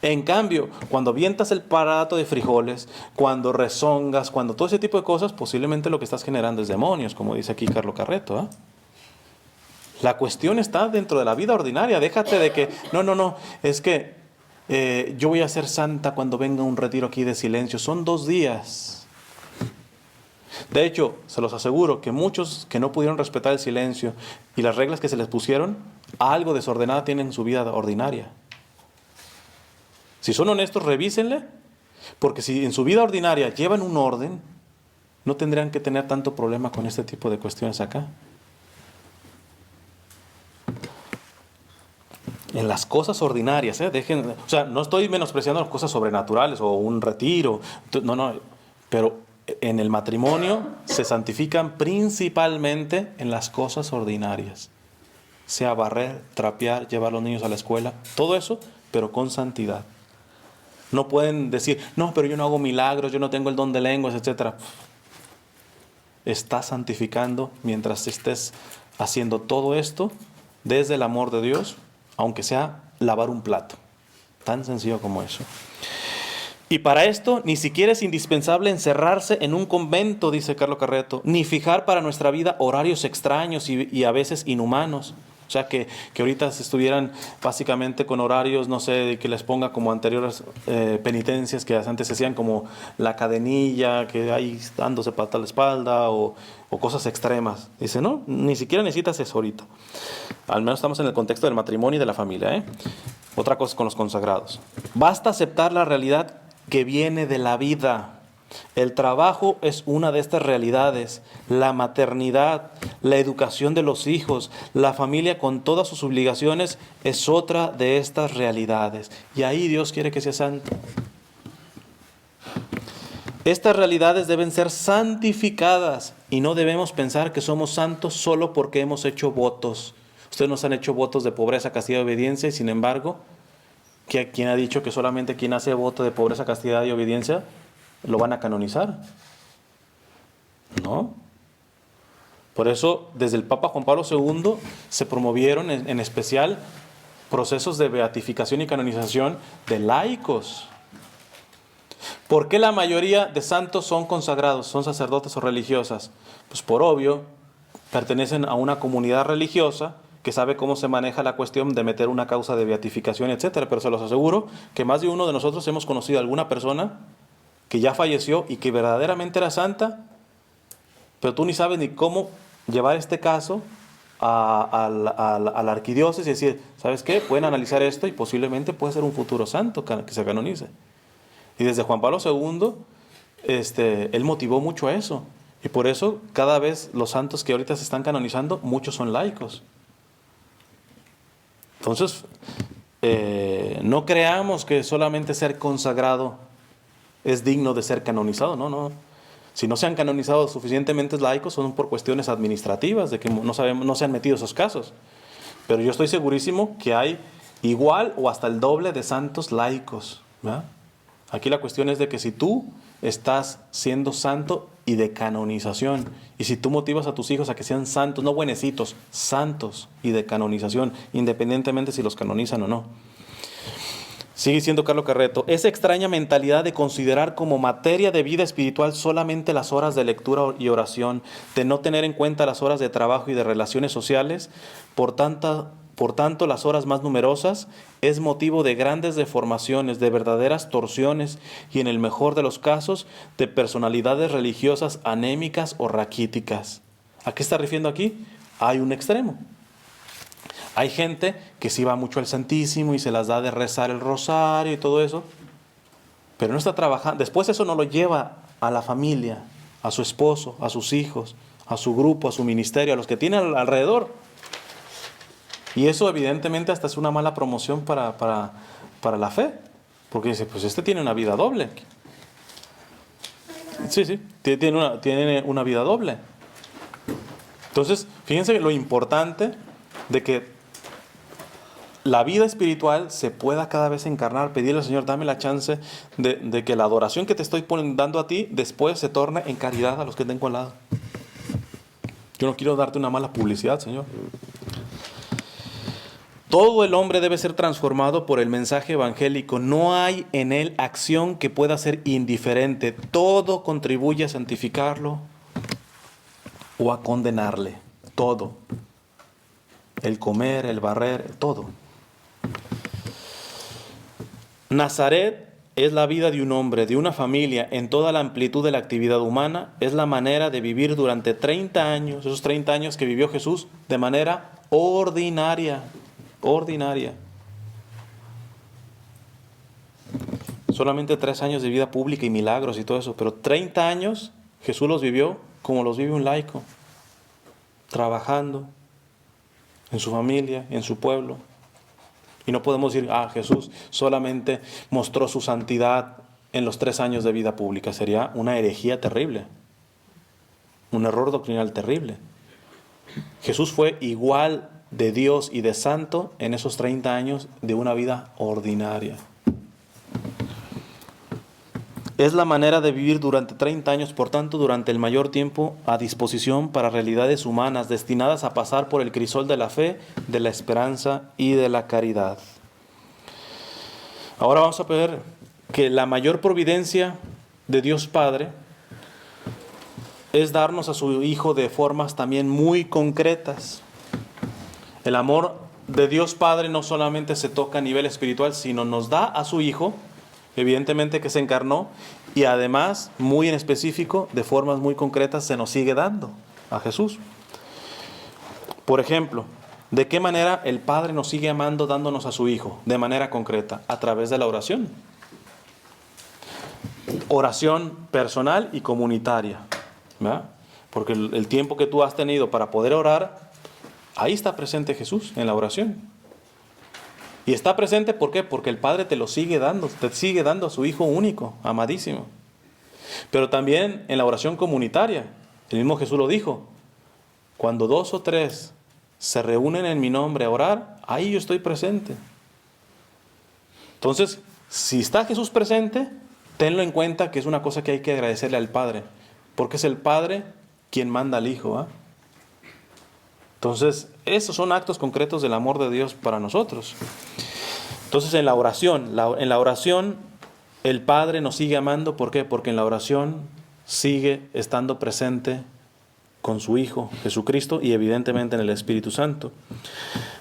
En cambio, cuando avientas el parato de frijoles, cuando rezongas, cuando todo ese tipo de cosas, posiblemente lo que estás generando es demonios, como dice aquí Carlo Carretto, ¿eh? La cuestión está dentro de la vida ordinaria. Déjate de que, no, es que yo voy a ser santa cuando venga un retiro aquí de silencio. Son 2 días. De hecho, se los aseguro que muchos que no pudieron respetar el silencio y las reglas que se les pusieron, algo desordenada tienen en su vida ordinaria. Si son honestos, revísenle, porque si en su vida ordinaria llevan un orden, no tendrían que tener tanto problema con este tipo de cuestiones acá. En las cosas ordinarias, no estoy menospreciando las cosas sobrenaturales o un retiro, no, pero en el matrimonio se santifican principalmente en las cosas ordinarias. Sea barrer, trapear, llevar a los niños a la escuela, todo eso, pero con santidad. No pueden decir, no, pero yo no hago milagros, yo no tengo el don de lenguas, etc. Estás santificando mientras estés haciendo todo esto desde el amor de Dios, aunque sea lavar un plato. Tan sencillo como eso. Y para esto ni siquiera es indispensable encerrarse en un convento, dice Carlo Carretto, ni fijar para nuestra vida horarios extraños y a veces inhumanos. O sea, que ahorita se estuvieran básicamente con horarios, no sé, que les ponga como anteriores penitencias que antes se hacían, como la cadenilla, que ahí dándose pata a la espalda, o cosas extremas. Dice, no, ni siquiera necesitas eso ahorita. Al menos estamos en el contexto del matrimonio y de la familia, ¿eh? Otra cosa con los consagrados. Basta aceptar la realidad que viene de la vida. El trabajo es una de estas realidades, la maternidad, la educación de los hijos, la familia con todas sus obligaciones es otra de estas realidades. Y ahí Dios quiere que sea santo. Estas realidades deben ser santificadas y no debemos pensar que somos santos solo porque hemos hecho votos. Ustedes nos han hecho votos de pobreza, castidad y obediencia y sin embargo, ¿quién ha dicho que solamente quien hace voto de pobreza, castidad y obediencia lo van a canonizar? No. Por eso, desde el Papa Juan Pablo II se promovieron en especial procesos de beatificación y canonización de laicos. ¿Por qué la mayoría de santos son consagrados, son sacerdotes o religiosas? Pues por obvio, pertenecen a una comunidad religiosa que sabe cómo se maneja la cuestión de meter una causa de beatificación, etcétera. Pero se los aseguro que más de uno de nosotros hemos conocido a alguna persona que ya falleció y que verdaderamente era santa, pero tú ni sabes ni cómo llevar este caso a la arquidiócesis y decir, ¿sabes qué? Pueden analizar esto y posiblemente puede ser un futuro santo que se canonice. Y desde Juan Pablo II, él motivó mucho a eso. Y por eso cada vez los santos que ahorita se están canonizando, muchos son laicos. Entonces, no creamos que solamente ser consagrado es digno de ser canonizado, no. Si no se han canonizado suficientemente laicos son por cuestiones administrativas, de que no se han metido esos casos. Pero yo estoy segurísimo que hay igual o hasta el doble de santos laicos, ¿verdad? Aquí la cuestión es de que si tú estás siendo santo y de canonización, y si tú motivas a tus hijos a que sean santos, no buenecitos, santos y de canonización, independientemente si los canonizan o no. Sigue diciendo Carlo Carretto, esa extraña mentalidad de considerar como materia de vida espiritual solamente las horas de lectura y oración, de no tener en cuenta las horas de trabajo y de relaciones sociales, por tanto las horas más numerosas, es motivo de grandes deformaciones, de verdaderas torsiones y en el mejor de los casos, de personalidades religiosas anémicas o raquíticas. ¿A qué está refiriendo aquí? Hay un extremo. Hay gente que sí va mucho al Santísimo y se las da de rezar el rosario y todo eso, pero no está trabajando. Después eso no lo lleva a la familia, a su esposo, a sus hijos, a su grupo, a su ministerio, a los que tiene alrededor. Y eso evidentemente hasta es una mala promoción para la fe, porque dice, pues tiene una vida doble. Sí, tiene una vida doble. Entonces, fíjense lo importante de que la vida espiritual se pueda cada vez encarnar, pedirle al Señor, dame la chance de que la adoración que te estoy dando a ti, después se torne en caridad a los que tengo al lado. Yo no quiero darte una mala publicidad, Señor. Todo el hombre debe ser transformado por el mensaje evangélico. No hay en él acción que pueda ser indiferente. Todo contribuye a santificarlo o a condenarle. Todo. El comer, el barrer, todo. Nazaret es la vida de un hombre, de una familia, en toda la amplitud de la actividad humana. Es la manera de vivir durante 30 años, esos 30 años que vivió Jesús, de manera ordinaria. Ordinaria. Solamente 3 años de vida pública y milagros y todo eso, pero 30 años Jesús los vivió como los vive un laico, trabajando en su familia, en su pueblo. Y no podemos decir, Jesús solamente mostró su santidad en los 3 años de vida pública. Sería una herejía terrible, un error doctrinal terrible. Jesús fue igual de Dios y de santo en esos 30 años de una vida ordinaria. Es la manera de vivir durante 30 años, por tanto, durante el mayor tiempo a disposición para realidades humanas destinadas a pasar por el crisol de la fe, de la esperanza y de la caridad. Ahora vamos a ver que la mayor providencia de Dios Padre es darnos a su Hijo de formas también muy concretas. El amor de Dios Padre no solamente se toca a nivel espiritual, sino nos da a su Hijo, evidentemente que se encarnó, y además, muy en específico, de formas muy concretas, se nos sigue dando a Jesús. Por ejemplo, ¿de qué manera el Padre nos sigue amando dándonos a su Hijo? De manera concreta, a través de la oración. Oración personal y comunitaria, ¿verdad? Porque el tiempo que tú has tenido para poder orar, ahí está presente Jesús en la oración. Y está presente, ¿por qué? Porque el Padre te sigue dando a su Hijo único, amadísimo. Pero también en la oración comunitaria, el mismo Jesús lo dijo: cuando 2 o 3 se reúnen en mi nombre a orar, ahí yo estoy presente. Entonces, si está Jesús presente, tenlo en cuenta que es una cosa que hay que agradecerle al Padre, porque es el Padre quien manda al Hijo, ¿eh? Entonces, esos son actos concretos del amor de Dios para nosotros. Entonces, en la oración, el Padre nos sigue amando. ¿Por qué? Porque en la oración sigue estando presente con su Hijo, Jesucristo, y evidentemente en el Espíritu Santo.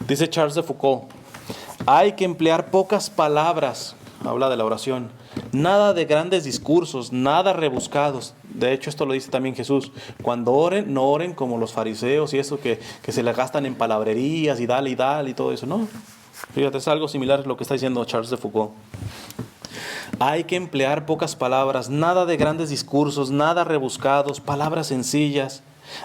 Dice Charles de Foucault: hay que emplear pocas palabras, habla de la oración, nada de grandes discursos, nada rebuscados. De hecho, esto lo dice también Jesús: cuando oren, no oren como los fariseos y eso que se le gastan en palabrerías y dale y todo eso. No, fíjate, es algo similar a lo que está diciendo Charles de Foucault. Hay que emplear pocas palabras, nada de grandes discursos, nada rebuscados, palabras sencillas.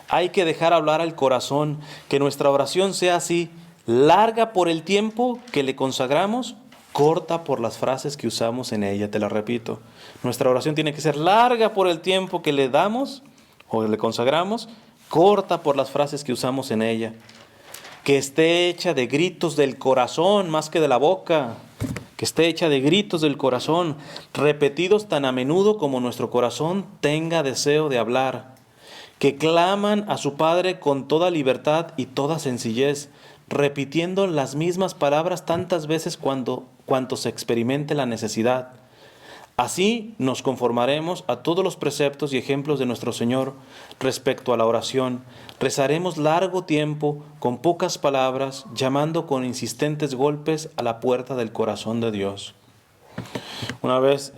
Hay que dejar hablar al corazón, que nuestra oración sea así, larga por el tiempo que le consagramos, corta por las frases que usamos en ella. Te la repito, nuestra oración tiene que ser larga por el tiempo que le damos o le consagramos, corta por las frases que usamos en ella. Que esté hecha de gritos del corazón más que de la boca, que esté hecha de gritos del corazón, repetidos tan a menudo como nuestro corazón tenga deseo de hablar, que claman a su Padre con toda libertad y toda sencillez, repitiendo las mismas palabras tantas veces cuanto se experimente la necesidad. Así nos conformaremos a todos los preceptos y ejemplos de nuestro Señor respecto a la oración. Rezaremos largo tiempo, con pocas palabras, llamando con insistentes golpes a la puerta del corazón de Dios. Una vez,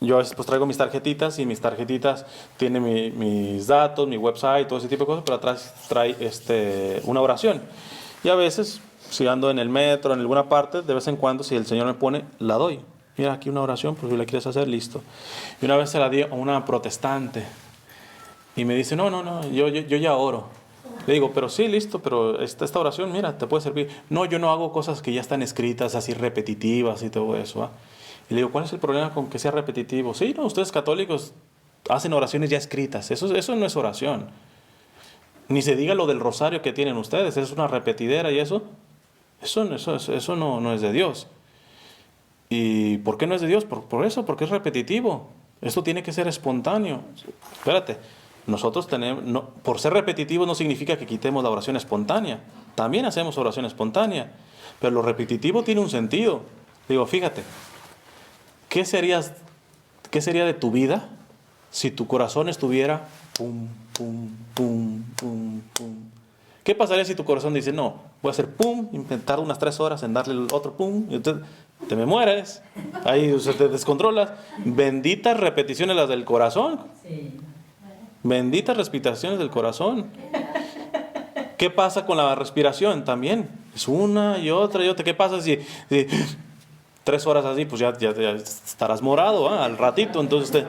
yo pues traigo mis tarjetitas, y mis tarjetitas tienen mis datos, mi website, todo ese tipo de cosas, pero atrás trae una oración. Y a veces, si ando en el metro, en alguna parte, de vez en cuando, si el Señor me pone, la doy. Mira, aquí una oración, pues si la quieres hacer, listo. Y una vez se la di a una protestante y me dice: no, yo ya oro. Le digo: pero sí, listo, pero esta oración, mira, te puede servir. No, yo no hago cosas que ya están escritas, así repetitivas y todo eso, ¿eh? Y le digo: ¿cuál es el problema con que sea repetitivo? Sí, no, ustedes católicos hacen oraciones ya escritas, eso no es oración. Ni se diga lo del rosario que tienen ustedes, es una repetidera y eso no es de Dios. ¿Y por qué no es de Dios? Por eso, porque es repetitivo. Esto tiene que ser espontáneo. Espérate, nosotros por ser repetitivo no significa que quitemos la oración espontánea. También hacemos oración espontánea, pero lo repetitivo tiene un sentido. Digo, fíjate, ¿qué sería de tu vida si tu corazón estuviera pum, pum, pum, pum, pum? ¿Qué pasaría si tu corazón dice: no, voy a hacer pum, intentar unas 3 horas en darle el otro pum, y entonces te me mueres, ahí se te descontrolas? Benditas repeticiones las del corazón. Benditas respiraciones del corazón. ¿Qué pasa con la respiración? También es una y otra y otra. ¿Qué pasa si 3 horas así? Pues ya estarás morado, ¿eh? Al ratito. Entonces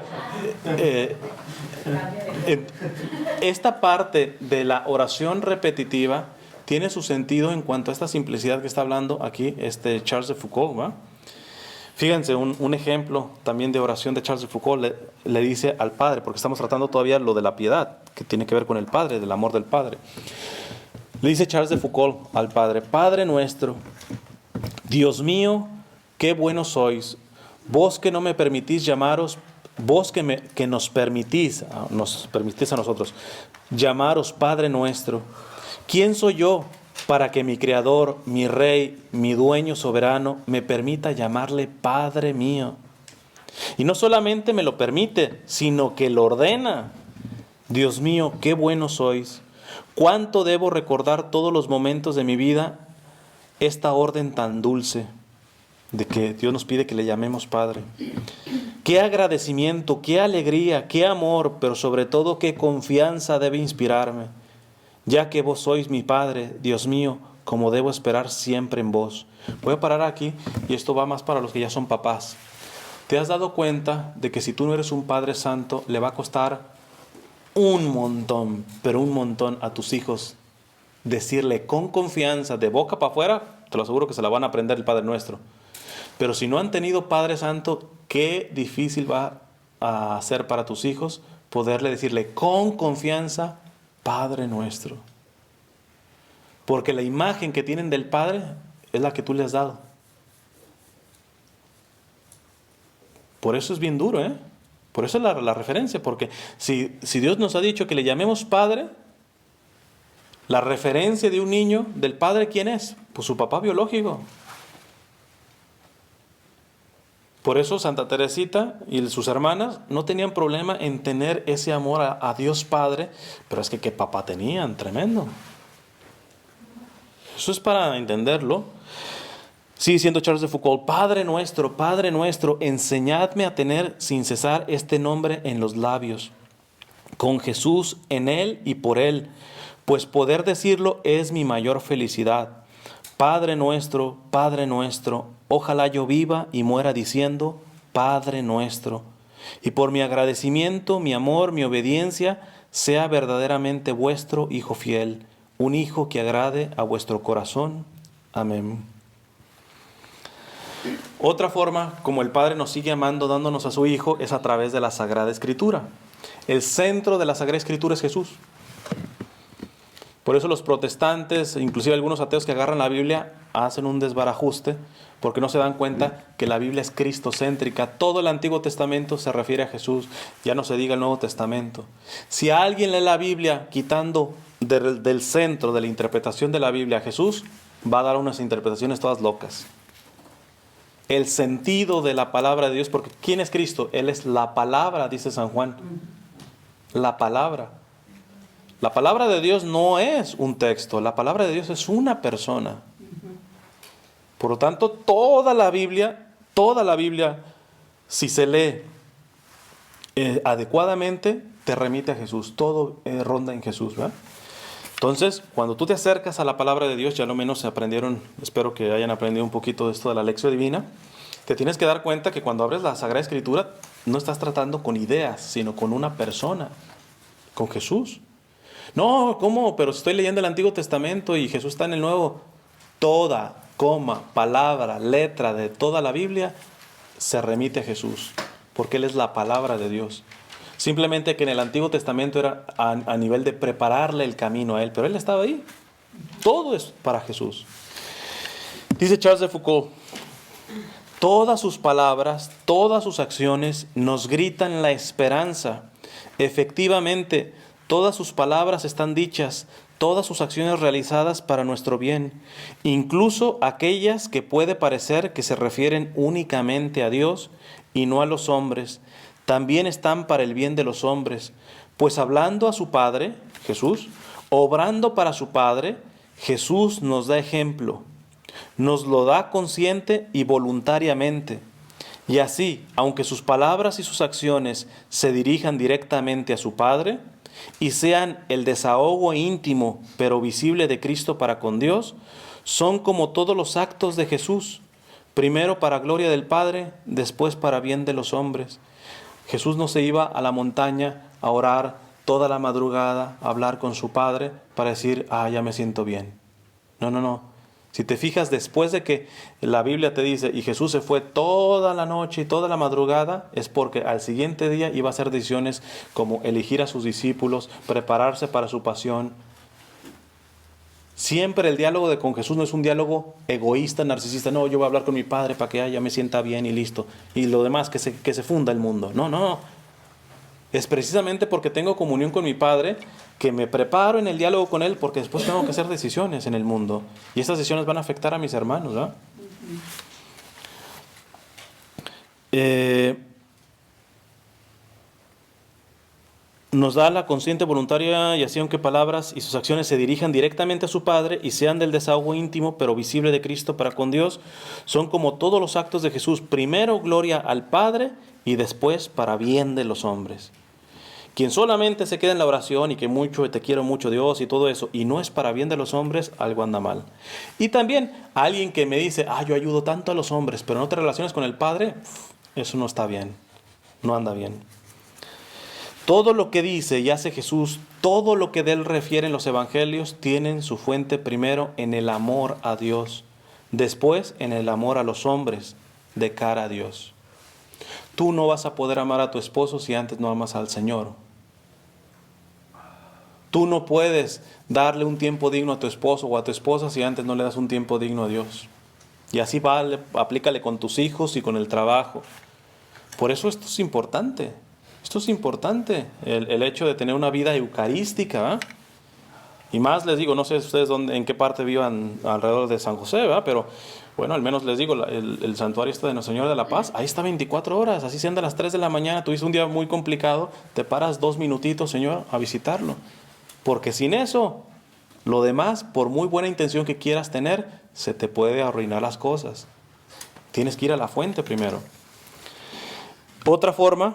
esta parte de la oración repetitiva tiene su sentido en cuanto a esta simplicidad que está hablando aquí Charles de Foucault, ¿va? Fíjense, un ejemplo también de oración de Charles de Foucault le dice al Padre, porque estamos tratando todavía lo de la piedad, que tiene que ver con el Padre, del amor del Padre. Le dice Charles de Foucault al Padre: Padre nuestro, Dios mío, qué buenos sois, vos que no me permitís llamaros, vos que nos permitís a nosotros llamaros Padre nuestro. ¿Quién soy yo para que mi Creador, mi Rey, mi Dueño soberano me permita llamarle Padre mío? Y no solamente me lo permite, sino que lo ordena. Dios mío, qué buenos sois. Cuánto debo recordar todos los momentos de mi vida esta orden tan dulce de que Dios nos pide que le llamemos Padre. Qué agradecimiento, qué alegría, qué amor, pero sobre todo qué confianza debe inspirarme, ya que vos sois mi Padre, Dios mío, como debo esperar siempre en vos. Voy a parar aquí, y esto va más para los que ya son papás. ¿Te has dado cuenta de que si tú no eres un Padre Santo, le va a costar un montón, pero un montón a tus hijos decirle con confianza, de boca para afuera? Te lo aseguro que se la van a aprender el Padre Nuestro. Pero si no han tenido Padre Santo, qué difícil va a ser para tus hijos poderle decirle con confianza, Padre Nuestro. Porque la imagen que tienen del Padre es la que tú le has dado. Por eso es bien duro, ¿eh? Por eso es la referencia, porque si Dios nos ha dicho que le llamemos Padre, la referencia de un niño del Padre, ¿quién es? Pues su papá biológico. Por eso Santa Teresita y sus hermanas no tenían problema en tener ese amor a Dios Padre, pero es que qué papá tenían, tremendo. Eso es para entenderlo. Sigue diciendo Charles de Foucault: Padre nuestro, enseñadme a tener sin cesar este nombre en los labios, con Jesús en él y por él, pues poder decirlo es mi mayor felicidad. Padre nuestro, ojalá yo viva y muera diciendo Padre nuestro, y por mi agradecimiento, mi amor, mi obediencia, sea verdaderamente vuestro Hijo fiel, un Hijo que agrade a vuestro corazón. Amén. Otra forma como el Padre nos sigue amando, dándonos a su Hijo, es a través de la Sagrada Escritura. El centro de la Sagrada Escritura es Jesús. Por eso los protestantes, inclusive algunos ateos que agarran la Biblia, hacen un desbarajuste, porque no se dan cuenta que la Biblia es cristocéntrica. Todo el Antiguo Testamento se refiere a Jesús, ya no se diga el Nuevo Testamento. Si alguien lee la Biblia quitando del centro de la interpretación de la Biblia a Jesús, va a dar unas interpretaciones todas locas. El sentido de la palabra de Dios, porque ¿quién es Cristo? Él es la palabra, dice San Juan. La palabra. La palabra de Dios no es un texto, la palabra de Dios es una persona. Por lo tanto, toda la Biblia, si se lee adecuadamente, te remite a Jesús. Todo ronda en Jesús, ¿verdad? Entonces, cuando tú te acercas a la palabra de Dios, ya lo menos se aprendieron, espero que hayan aprendido un poquito de esto de la lección divina, te tienes que dar cuenta que cuando abres la Sagrada Escritura, no estás tratando con ideas, sino con una persona, con Jesús. No, ¿cómo? Pero estoy leyendo el Antiguo Testamento y Jesús está en el Nuevo. Toda coma, palabra, letra de toda la Biblia se remite a Jesús, porque Él es la palabra de Dios. Simplemente que en el Antiguo Testamento era a nivel de prepararle el camino a Él, pero Él estaba ahí. Todo es para Jesús. Dice Charles de Foucault: todas sus palabras, todas sus acciones nos gritan la esperanza. Efectivamente, todas sus palabras están dichas, todas sus acciones realizadas para nuestro bien, incluso aquellas que puede parecer que se refieren únicamente a Dios y no a los hombres, también están para el bien de los hombres, pues hablando a su Padre, Jesús, obrando para su Padre, Jesús nos da ejemplo, nos lo da consciente y voluntariamente. Y así, aunque sus palabras y sus acciones se dirijan directamente a su Padre y sean el desahogo íntimo pero visible de Cristo para con Dios, son como todos los actos de Jesús, primero para gloria del Padre, después para bien de los hombres. Jesús no se iba a la montaña a orar toda la madrugada, a hablar con su Padre para decir, ya me siento bien. No. Si te fijas, después de que la Biblia te dice, y Jesús se fue toda la noche y toda la madrugada, es porque al siguiente día iba a hacer decisiones como elegir a sus discípulos, prepararse para su pasión. Siempre el diálogo con Jesús no es un diálogo egoísta, narcisista. No, yo voy a hablar con mi Padre para que ya me sienta bien y listo. Y lo demás, que se funda el mundo. No, no. Es precisamente porque tengo comunión con mi Padre que me preparo en el diálogo con Él, porque después tengo que hacer decisiones en el mundo. Y estas decisiones van a afectar a mis hermanos, ¿no? Nos da la consciente voluntaria, y así aunque palabras y sus acciones se dirijan directamente a su Padre y sean del desahogo íntimo pero visible de Cristo para con Dios, son como todos los actos de Jesús, primero gloria al Padre y después para bien de los hombres. Quien solamente se queda en la oración y que mucho, te quiero mucho Dios y todo eso, y no es para bien de los hombres, algo anda mal. Y también alguien que me dice, yo ayudo tanto a los hombres, pero no te relacionas con el Padre, eso no está bien, no anda bien. Todo lo que dice y hace Jesús, todo lo que de Él refiere en los evangelios, tienen su fuente primero en el amor a Dios, después en el amor a los hombres, de cara a Dios. Tú no vas a poder amar a tu esposo si antes no amas al Señor. Tú no puedes darle un tiempo digno a tu esposo o a tu esposa si antes no le das un tiempo digno a Dios. Y así vale, aplícale con tus hijos y con el trabajo. Por eso esto es importante. Esto es importante, el hecho de tener una vida eucarística, ¿eh? Y más les digo, no sé ustedes en qué parte vivan alrededor de San José, ¿verdad? Pero bueno, al menos les digo, el santuario este de Nuestra Señora de la Paz, ahí está 24 horas, así sean de las 3 de la mañana, tuviste un día muy complicado, te paras 2 minutitos, Señor, a visitarlo. Porque sin eso, lo demás, por muy buena intención que quieras tener, se te puede arruinar las cosas. Tienes que ir a la fuente primero. Otra forma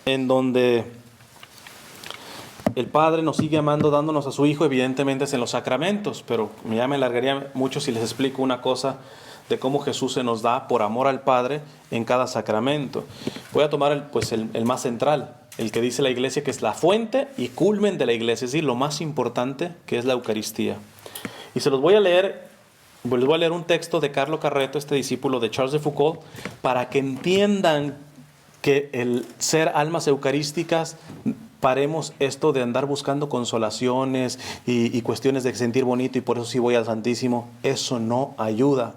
en donde el Padre nos sigue amando, dándonos a su Hijo, evidentemente es en los sacramentos, pero ya me alargaría mucho si les explico una cosa de cómo Jesús se nos da por amor al Padre en cada sacramento. Voy a tomar el más central, el que dice la Iglesia que es la fuente y culmen de la Iglesia, es decir, lo más importante, que es la Eucaristía. Y se los voy a leer, les voy a leer un texto de Carlo Carretto, este discípulo de Charles de Foucault, para que entiendan que el ser almas eucarísticas, paremos esto de andar buscando consolaciones y cuestiones de sentir bonito y por eso sí voy al Santísimo. Eso no ayuda.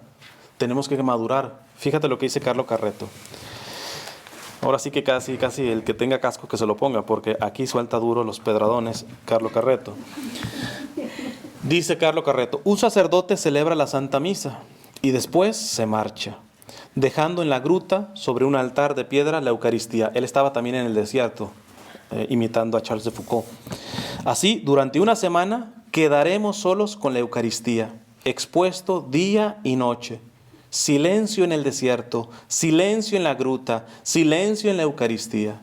Tenemos que madurar. Fíjate lo que dice Carlo Carretto. Ahora sí que casi el que tenga casco que se lo ponga, porque aquí suelta duro los pedradones Carlo Carretto. Dice Carlo Carretto, un sacerdote celebra la Santa Misa y después se marcha, dejando en la gruta, sobre un altar de piedra, la Eucaristía. Él estaba también en el desierto, imitando a Charles de Foucault. Así, durante una semana, quedaremos solos con la Eucaristía, expuesto día y noche. Silencio en el desierto, silencio en la gruta, silencio en la Eucaristía.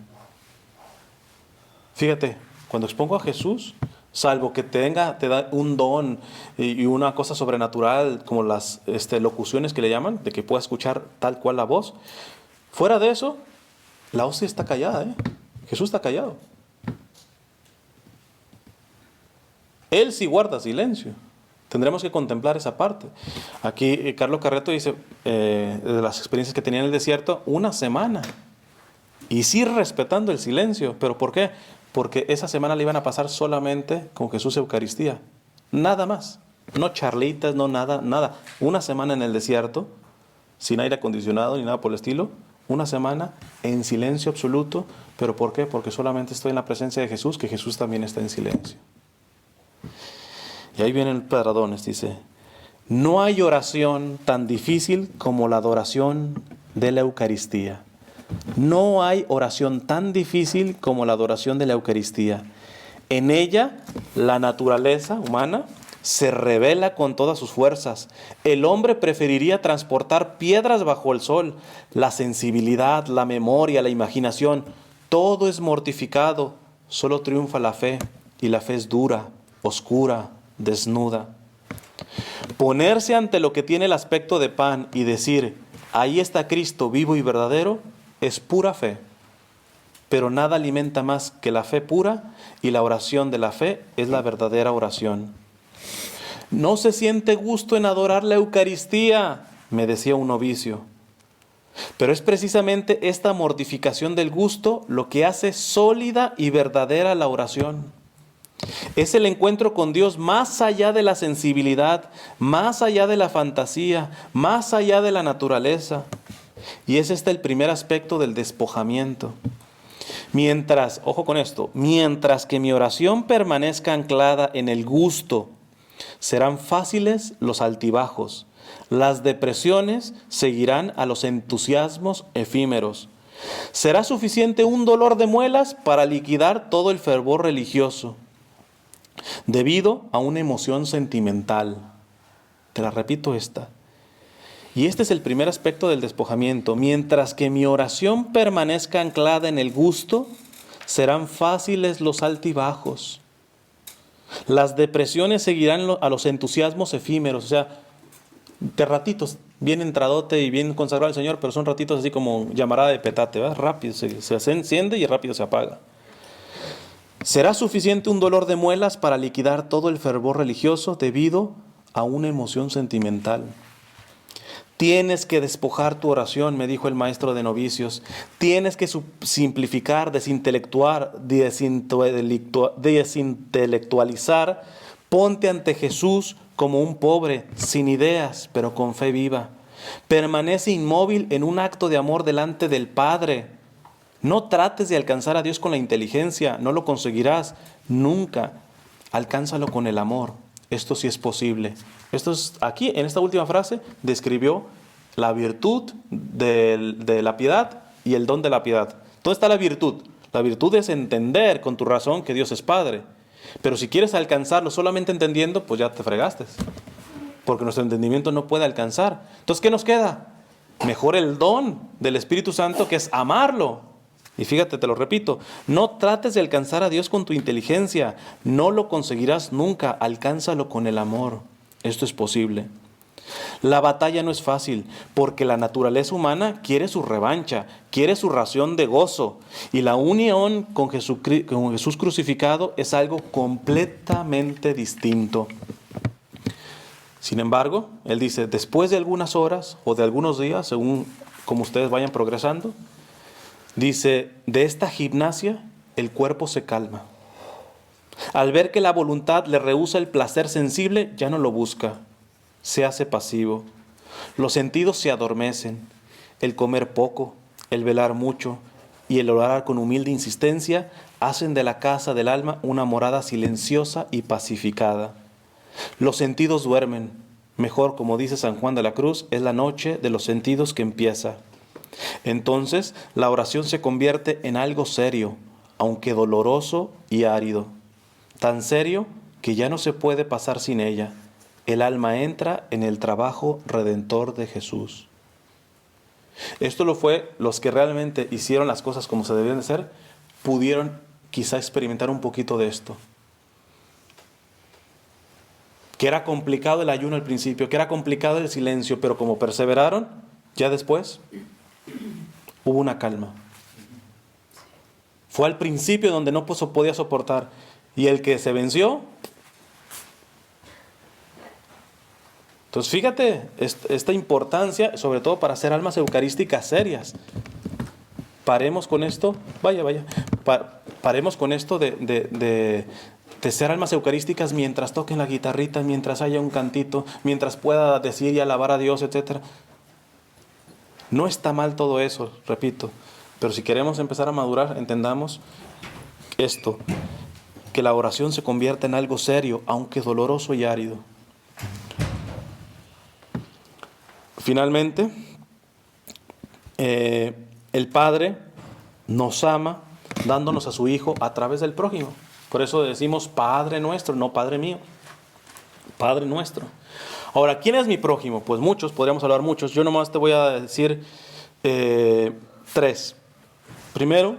Fíjate, cuando expongo a Jesús, salvo que te da un don y una cosa sobrenatural, como las locuciones que le llaman, de que pueda escuchar tal cual la voz. Fuera de eso, la hostia está callada, ¿eh? Jesús está callado. Él sí guarda silencio. Tendremos que contemplar esa parte. Aquí Carlo Carretto dice, de las experiencias que tenía en el desierto, una semana. Y sí respetando el silencio. ¿Pero por qué? Porque esa semana le iban a pasar solamente con Jesús Eucaristía. Nada más. No charlitas, no nada, nada. Una semana en el desierto, sin aire acondicionado ni nada por el estilo. Una semana en silencio absoluto. ¿Pero por qué? Porque solamente estoy en la presencia de Jesús, que Jesús también está en silencio. Y ahí vienen pedradones, dice, no hay oración tan difícil como la adoración de la Eucaristía. No hay oración tan difícil como la adoración de la Eucaristía. En ella, la naturaleza humana se revela con todas sus fuerzas. El hombre preferiría transportar piedras bajo el sol. La sensibilidad, la memoria, la imaginación, todo es mortificado. Solo triunfa la fe, y la fe es dura, oscura, desnuda. Ponerse ante lo que tiene el aspecto de pan y decir, ahí está Cristo vivo y verdadero, es pura fe. Pero nada alimenta más que la fe pura, y la oración de la fe es la verdadera oración. No se siente gusto en adorar la Eucaristía, me decía un novicio. Pero es precisamente esta mortificación del gusto lo que hace sólida y verdadera la oración. Es el encuentro con Dios más allá de la sensibilidad, más allá de la fantasía, más allá de la naturaleza. Y es este el primer aspecto del despojamiento. Mientras, ojo con esto, mientras que mi oración permanezca anclada en el gusto, serán fáciles los altibajos. Las depresiones seguirán a los entusiasmos efímeros. Será suficiente un dolor de muelas para liquidar todo el fervor religioso, debido a una emoción sentimental. Te la repito esta. Y este es el primer aspecto del despojamiento. Mientras que mi oración permanezca anclada en el gusto, serán fáciles los altibajos. Las depresiones seguirán a los entusiasmos efímeros, o sea, de ratitos, bien entradote y bien consagrado al Señor, pero son ratitos así como llamarada de petate, ¿verdad? Rápido, se enciende y rápido se apaga. Será suficiente un dolor de muelas para liquidar todo el fervor religioso debido a una emoción sentimental. Tienes que despojar tu oración, me dijo el maestro de novicios. Tienes que simplificar, desintelectualizar. Ponte ante Jesús como un pobre, sin ideas, pero con fe viva. Permanece inmóvil en un acto de amor delante del Padre. No trates de alcanzar a Dios con la inteligencia, no lo conseguirás nunca. Alcánzalo con el amor. Esto sí es posible. Aquí, en esta última frase, describió la virtud de la piedad y el don de la piedad. ¿Dónde está la virtud? La virtud es entender con tu razón que Dios es Padre. Pero si quieres alcanzarlo solamente entendiendo, pues ya te fregaste. Porque nuestro entendimiento no puede alcanzar. Entonces, ¿qué nos queda? Mejor el don del Espíritu Santo, que es amarlo. Y fíjate, te lo repito, no trates de alcanzar a Dios con tu inteligencia, no lo conseguirás nunca, alcánzalo con el amor. Esto es posible. La batalla no es fácil, porque la naturaleza humana quiere su revancha, quiere su ración de gozo, y la unión con Jesús crucificado es algo completamente distinto. Sin embargo, él dice, después de algunas horas o de algunos días, según como ustedes vayan progresando, dice, de esta gimnasia el cuerpo se calma. Al ver que la voluntad le rehúsa el placer sensible, ya no lo busca, se hace pasivo. Los sentidos se adormecen, el comer poco, el velar mucho y el orar con humilde insistencia hacen de la casa del alma una morada silenciosa y pacificada. Los sentidos duermen, mejor, como dice San Juan de la Cruz, es la noche de los sentidos que empieza. Entonces la oración se convierte en algo serio, aunque doloroso y árido. Tan serio que ya no se puede pasar sin ella. El alma entra en el trabajo redentor de Jesús. Esto lo fue los que realmente hicieron las cosas como se debían de hacer, pudieron quizá experimentar un poquito de esto. Que era complicado el ayuno al principio, que era complicado el silencio, pero como perseveraron, ya después hubo una calma. Fue al principio donde no podía soportar. Y el que se venció. Entonces fíjate esta importancia, sobre todo para hacer almas eucarísticas serias. Paremos con esto, paremos con esto de ser almas eucarísticas mientras toquen la guitarrita, mientras haya un cantito, mientras pueda decir y alabar a Dios, etc. No está mal todo eso, repito, pero si queremos empezar a madurar, entendamos esto, que la oración se convierta en algo serio, aunque doloroso y árido. Finalmente, el Padre nos ama dándonos a su Hijo a través del prójimo. Por eso decimos Padre nuestro, no Padre mío. Padre nuestro. Ahora, ¿quién es mi prójimo? Pues muchos, podríamos hablar muchos. Yo nomás te voy a decir 3. Primero,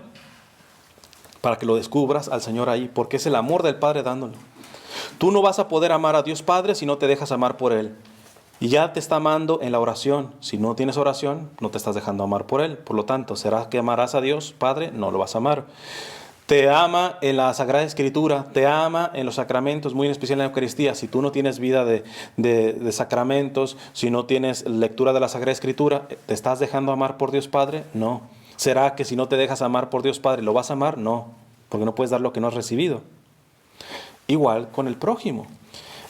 para que lo descubras al Señor ahí, porque es el amor del Padre dándolo. Tú no vas a poder amar a Dios Padre si no te dejas amar por Él. Y ya te está amando en la oración. Si no tienes oración, no te estás dejando amar por Él. Por lo tanto, ¿será que amarás a Dios Padre? No lo vas a amar. te ama en la Sagrada Escritura, te ama en los sacramentos, muy en especial en la Eucaristía. Si tú no tienes vida de sacramentos, si no tienes lectura de la Sagrada Escritura, ¿te estás dejando amar por Dios Padre? No. ¿Será que si no te dejas amar por Dios Padre, lo vas a amar? No, porque no puedes dar lo que no has recibido. Igual con el prójimo.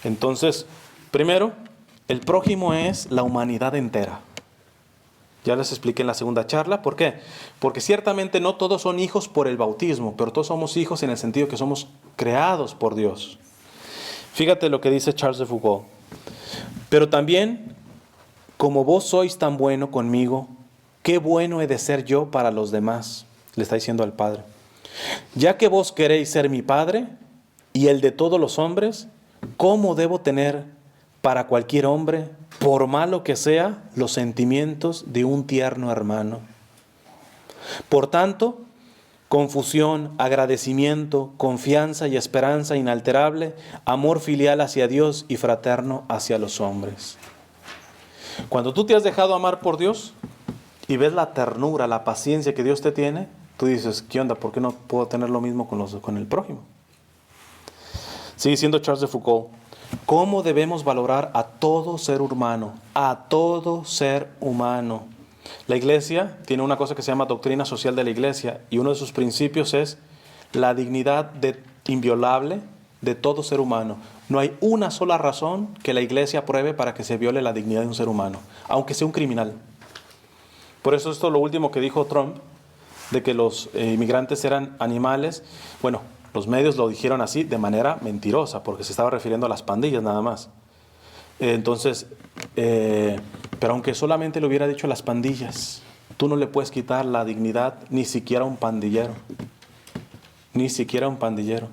Entonces, primero, el prójimo es la humanidad entera. Ya les expliqué en la segunda charla. ¿Por qué? Porque ciertamente no todos son hijos por el bautismo, pero todos somos hijos en el sentido que somos creados por Dios. Fíjate lo que dice Charles de Foucault. Pero también, como vos sois tan bueno conmigo, qué bueno he de ser yo para los demás, le está diciendo al Padre. Ya que vos queréis ser mi Padre y el de todos los hombres, ¿cómo debo tener para cualquier hombre, por malo que sea, los sentimientos de un tierno hermano? Por tanto, confusión, agradecimiento, confianza y esperanza inalterable, amor filial hacia Dios y fraterno hacia los hombres. Cuando tú te has dejado amar por Dios y ves la ternura, la paciencia que Dios te tiene, tú dices, ¿qué onda? ¿Por qué no puedo tener lo mismo con el prójimo? Sigue diciendo Charles de Foucault, ¿cómo debemos valorar a todo ser humano? A todo ser humano. La Iglesia tiene una cosa que se llama doctrina social de la Iglesia y uno de sus principios es la dignidad inviolable de todo ser humano. No hay una sola razón que la Iglesia apruebe para que se viole la dignidad de un ser humano, aunque sea un criminal. Por eso esto es lo último que dijo Trump, de que los inmigrantes eran animales. Bueno, los medios lo dijeron así de manera mentirosa, porque se estaba refiriendo a las pandillas nada más. Entonces, pero aunque solamente le hubiera dicho a las pandillas, tú no le puedes quitar la dignidad ni siquiera a un pandillero. Ni siquiera a un pandillero.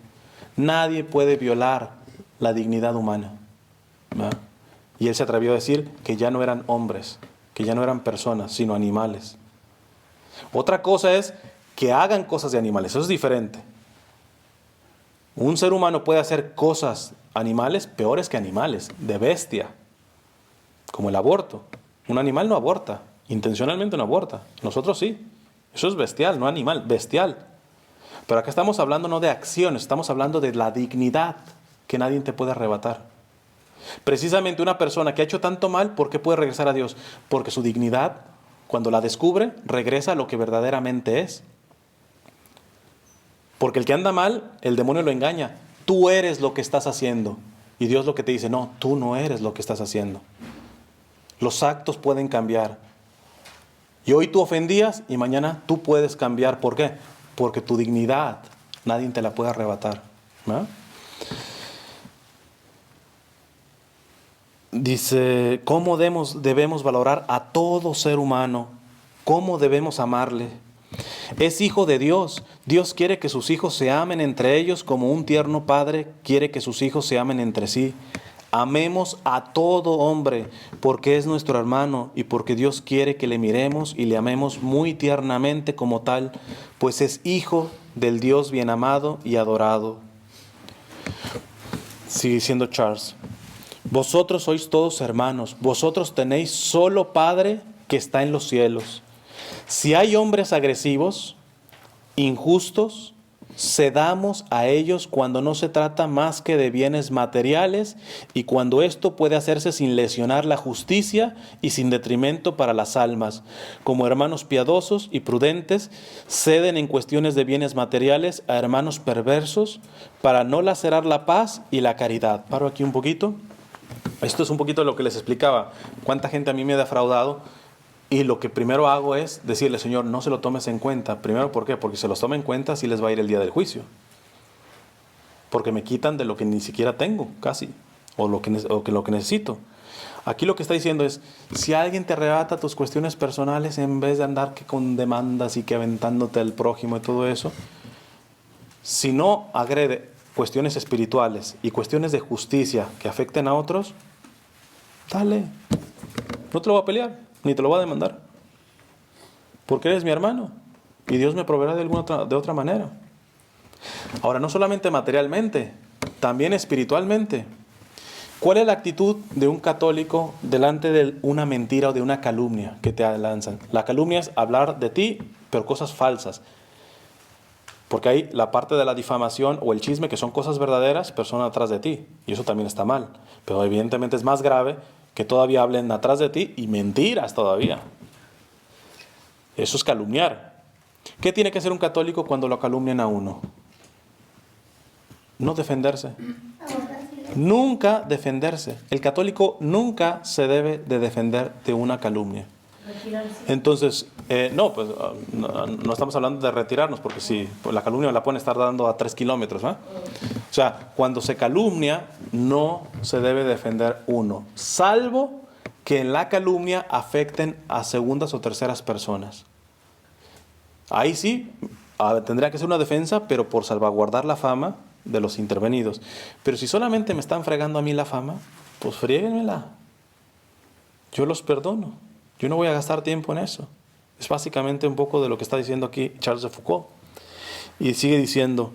Nadie puede violar la dignidad humana, ¿verdad? Y él se atrevió a decir que ya no eran hombres, que ya no eran personas, sino animales. Otra cosa es que hagan cosas de animales, eso es diferente. Un ser humano puede hacer cosas animales peores que animales, de bestia, como el aborto. Un animal no aborta, intencionalmente no aborta. Nosotros sí. Eso es bestial, no animal, bestial. Pero acá estamos hablando no de acciones, estamos hablando de la dignidad que nadie te puede arrebatar. Precisamente una persona que ha hecho tanto mal, ¿por qué puede regresar a Dios? Porque su dignidad, cuando la descubre, regresa a lo que verdaderamente es. Porque el que anda mal, el demonio lo engaña. Tú eres lo que estás haciendo. Y Dios lo que te dice, no, tú no eres lo que estás haciendo. Los actos pueden cambiar. Y hoy tú ofendías y mañana tú puedes cambiar. ¿Por qué? Porque tu dignidad nadie te la puede arrebatar, ¿no? Dice, ¿cómo debemos valorar a todo ser humano? ¿Cómo debemos amarle? Es hijo de Dios. Dios quiere que sus hijos se amen entre ellos como un tierno padre quiere que sus hijos se amen entre sí. Amemos a todo hombre porque es nuestro hermano y porque Dios quiere que le miremos y le amemos muy tiernamente como tal, pues es hijo del Dios bien amado y adorado. Sigue diciendo Charles, vosotros sois todos hermanos, vosotros tenéis solo Padre que está en los cielos. Si hay hombres agresivos, injustos, cedamos a ellos cuando no se trata más que de bienes materiales y cuando esto puede hacerse sin lesionar la justicia y sin detrimento para las almas. Como hermanos piadosos y prudentes, ceden en cuestiones de bienes materiales a hermanos perversos para no lacerar la paz y la caridad. Paro aquí un poquito. Esto es un poquito lo que les explicaba. ¿Cuánta gente a mí me ha defraudado? Y lo que primero hago es decirle, Señor, no se lo tomes en cuenta. Primero, ¿por qué? Porque si se los toma en cuenta, sí les va a ir el día del juicio. Porque me quitan de lo que ni siquiera tengo, casi, o lo que necesito. Aquí lo que está diciendo es, si alguien te arrebata tus cuestiones personales, en vez de andar que con demandas y que aventándote al prójimo y todo eso, si no agrede cuestiones espirituales y cuestiones de justicia que afecten a otros, dale, no te lo va a pelear. Ni te lo va a demandar. Porque eres mi hermano. Y Dios me proveerá de otra manera. Ahora, no solamente materialmente, también espiritualmente. ¿Cuál es la actitud de un católico delante de una mentira o de una calumnia que te lanzan? La calumnia es hablar de ti, pero cosas falsas. Porque hay la parte de la difamación o el chisme, que son cosas verdaderas, pero son atrás de ti. Y eso también está mal. Pero evidentemente es más grave que todavía hablen atrás de ti y mentiras todavía. Eso es calumniar. ¿Qué tiene que hacer un católico cuando lo calumnian a uno? No defenderse. Nunca defenderse. El católico nunca se debe de defender de una calumnia. Entonces, no estamos hablando de retirarnos, porque si pues la calumnia la pueden estar dando a 3 kilómetros, ¿eh? O sea, cuando se calumnia, no se debe defender uno, salvo que en la calumnia afecten a segundas o terceras personas. Ahí sí, tendría que ser una defensa, pero por salvaguardar la fama de los intervenidos. Pero si solamente me están fregando a mí la fama, pues fríguenmela. Yo los perdono. Yo no voy a gastar tiempo en eso. Es básicamente un poco de lo que está diciendo aquí Charles de Foucault. Y sigue diciendo: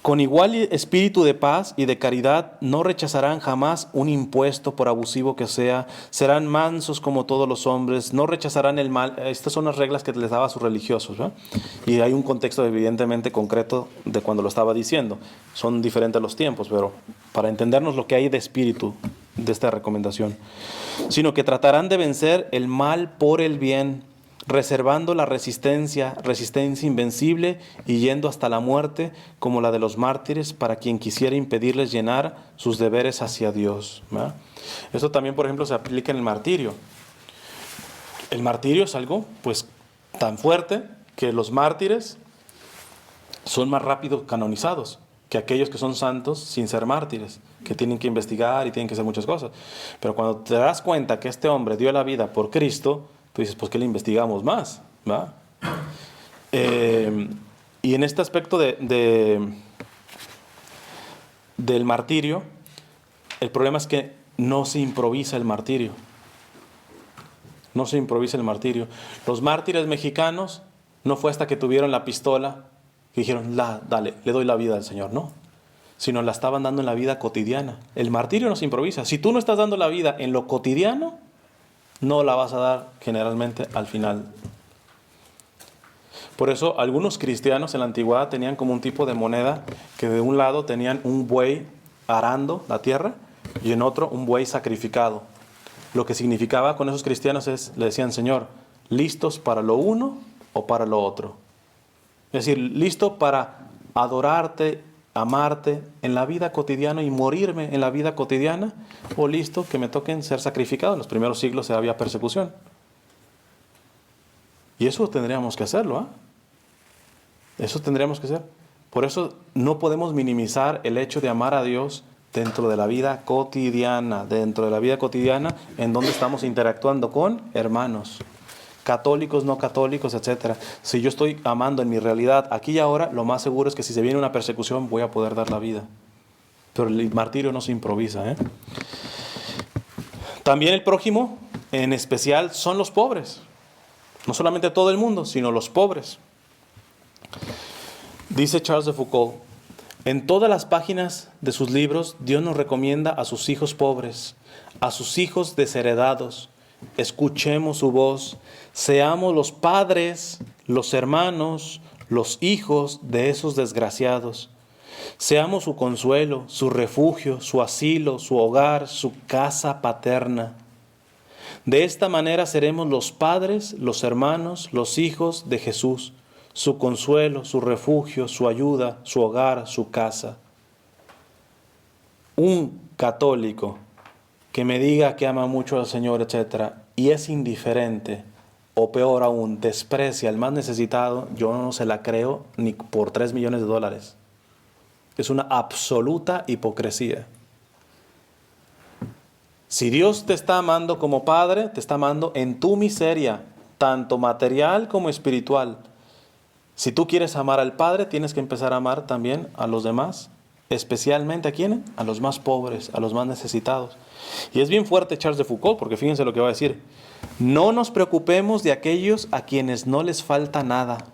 con igual espíritu de paz y de caridad no rechazarán jamás un impuesto por abusivo que sea, serán mansos como todos los hombres, no rechazarán el mal. Estas son las reglas que les daba a sus religiosos, ¿no? Y hay un contexto evidentemente concreto de cuando lo estaba diciendo. Son diferentes los tiempos, pero para entendernos lo que hay de espíritu de esta recomendación. Sino que tratarán de vencer el mal por el bien, reservando la resistencia invencible y yendo hasta la muerte como la de los mártires para quien quisiera impedirles llenar sus deberes hacia Dios, ¿verdad? Esto también, por ejemplo, se aplica en el martirio. El martirio es algo pues tan fuerte que los mártires son más rápido canonizados que aquellos que son santos sin ser mártires, que tienen que investigar y tienen que hacer muchas cosas. Pero cuando te das cuenta que este hombre dio la vida por Cristo, tú dices, pues ¿qué le investigamos más? ¿Va? Y en este aspecto del martirio, el problema es que no se improvisa el martirio. No se improvisa el martirio. Los mártires mexicanos no fue hasta que tuvieron la pistola que dijeron, dale, le doy la vida al Señor. No, sino la estaban dando en la vida cotidiana. El martirio no se improvisa. Si tú no estás dando la vida en lo cotidiano, no la vas a dar generalmente al final. Por eso algunos cristianos en la antigüedad tenían como un tipo de moneda que de un lado tenían un buey arando la tierra y en otro un buey sacrificado. Lo que significaba con esos cristianos le decían, Señor, ¿listos para lo uno o para lo otro? Es decir, listo para adorarte, amarte en la vida cotidiana y morirme en la vida cotidiana, o listo que me toquen ser sacrificado. En los primeros siglos había persecución. Y eso tendríamos que hacerlo, ¿eh? Eso tendríamos que hacer. Por eso no podemos minimizar el hecho de amar a Dios dentro de la vida cotidiana, en donde estamos interactuando con hermanos, católicos, no católicos, etc. Si yo estoy amando en mi realidad aquí y ahora, lo más seguro es que si se viene una persecución voy a poder dar la vida. Pero el martirio no se improvisa, ¿eh? También el prójimo, en especial, son los pobres. No solamente todo el mundo, sino los pobres. Dice Charles de Foucault, en todas las páginas de sus libros, Dios nos recomienda a sus hijos pobres, a sus hijos desheredados. Escuchemos su voz, seamos los padres, los hermanos, los hijos de esos desgraciados. Seamos su consuelo, su refugio, su asilo, su hogar, su casa paterna. De esta manera seremos los padres, los hermanos, los hijos de Jesús, su consuelo, su refugio, su ayuda, su hogar, su casa. Un católico que me diga que ama mucho al Señor, etc., y es indiferente, o peor aún, desprecia al más necesitado, yo no se la creo ni por 3 millones de dólares. Es una absoluta hipocresía. Si Dios te está amando como Padre, te está amando en tu miseria, tanto material como espiritual. Si tú quieres amar al Padre, tienes que empezar a amar también a los demás, especialmente ¿a quiénes? A los más pobres, a los más necesitados. Y es bien fuerte Charles de Foucault, porque fíjense lo que va a decir. No nos preocupemos de aquellos a quienes no les falta nada.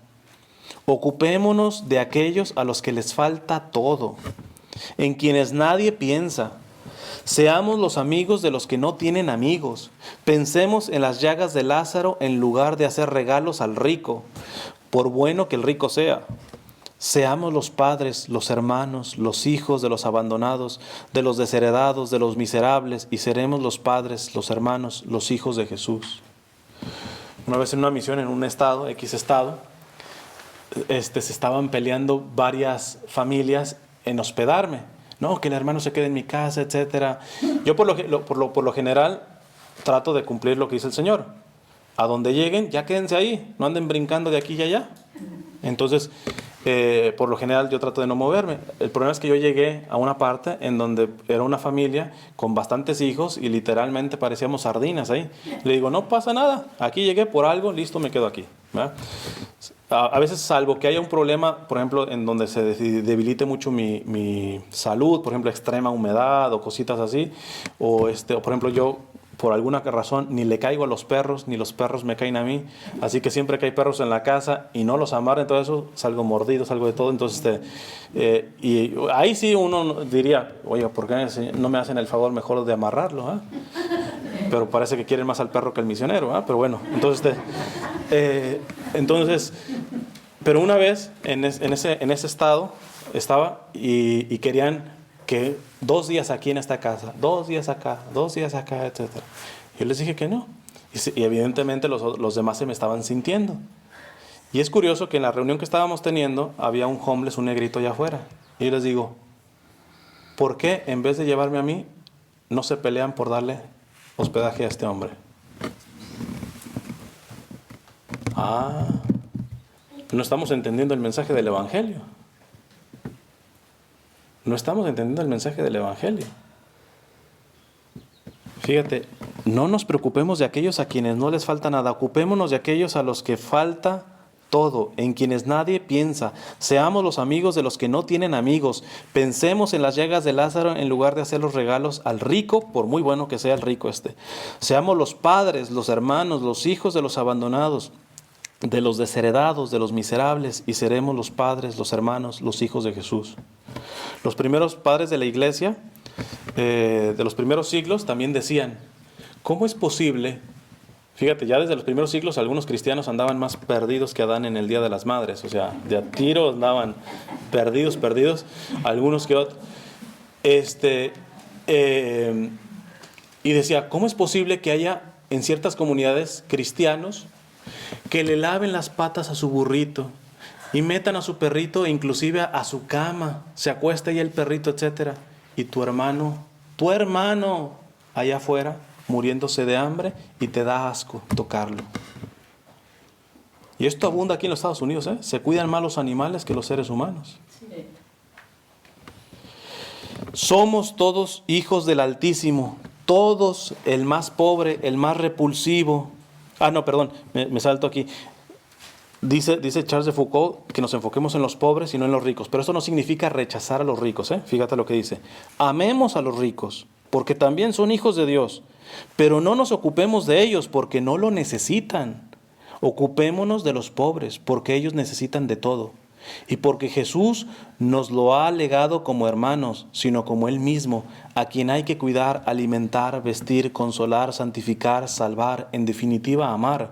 Ocupémonos de aquellos a los que les falta todo, en quienes nadie piensa. Seamos los amigos de los que no tienen amigos. Pensemos en las llagas de Lázaro en lugar de hacer regalos al rico, por bueno que el rico sea. Seamos los padres, los hermanos, los hijos de los abandonados, de los desheredados, de los miserables, y seremos los padres, los hermanos, los hijos de Jesús. Una vez en una misión en un estado, X estado, se estaban peleando varias familias en hospedarme. No, que el hermano se quede en mi casa, etcétera. Yo por lo general trato de cumplir lo que dice el Señor. A donde lleguen, ya quédense ahí, no anden brincando de aquí y allá. Entonces, por lo general yo trato de no moverme. El problema es que yo llegué a una parte en donde era una familia con bastantes hijos y literalmente parecíamos sardinas ahí. Le digo, no pasa nada, aquí llegué por algo, listo, me quedo aquí, ¿verdad? A veces, salvo que haya un problema, por ejemplo, en donde se debilite mucho mi salud, por ejemplo, extrema humedad o cositas así, o por ejemplo, yo por alguna razón ni le caigo a los perros, ni los perros me caen a mí, así que siempre que hay perros en la casa y no los amarren, todo eso, salgo mordido, salgo de todo. Entonces, y ahí sí uno diría, oye, ¿por qué no me hacen el favor mejor de amarrarlo? ¿Eh? Pero parece que quieren más al perro que al misionero, ¿eh? Pero bueno, entonces, pero una vez en ese estado estaba y querían que 2 días aquí en esta casa, 2 días acá, 2 días acá, etc. Yo les dije que no. Y evidentemente los demás se me estaban sintiendo. Y es curioso que en la reunión que estábamos teniendo había un homeless, un negrito allá afuera. Y yo les digo, ¿por qué en vez de llevarme a mí, no se pelean por darle hospedaje a este hombre? No estamos entendiendo el mensaje del Evangelio. No estamos entendiendo el mensaje del Evangelio. Fíjate, no nos preocupemos de aquellos a quienes no les falta nada. Ocupémonos de aquellos a los que falta todo, en quienes nadie piensa. Seamos los amigos de los que no tienen amigos. Pensemos en las llagas de Lázaro en lugar de hacer los regalos al rico, por muy bueno que sea el rico Seamos los padres, los hermanos, los hijos de los abandonados, de los desheredados, de los miserables, y seremos los padres, los hermanos, los hijos de Jesús. Los primeros padres de la iglesia, de los primeros siglos, también decían, ¿cómo es posible? Fíjate, ya desde los primeros siglos algunos cristianos andaban más perdidos que Adán en el Día de las Madres, o sea, de a tiro andaban perdidos, algunos que otros. Y decía, ¿cómo es posible que haya en ciertas comunidades cristianos que le laven las patas a su burrito y metan a su perrito e inclusive a su cama, se acuesta ahí el perrito, etcétera, y tu hermano allá afuera muriéndose de hambre y te da asco tocarlo? Y esto abunda aquí en los Estados Unidos, ¿eh? Se cuidan más los animales que los seres humanos. Sí. Somos todos hijos del Altísimo, todos, el más pobre, el más repulsivo. Me salto aquí. Dice Charles de Foucault que nos enfoquemos en los pobres y no en los ricos, pero eso no significa rechazar a los ricos, ¿eh? Fíjate lo que dice. Amemos a los ricos, porque también son hijos de Dios, pero no nos ocupemos de ellos porque no lo necesitan. Ocupémonos de los pobres, porque ellos necesitan de todo. Y porque Jesús nos lo ha legado como hermanos, sino como Él mismo, a quien hay que cuidar, alimentar, vestir, consolar, santificar, salvar, en definitiva, amar.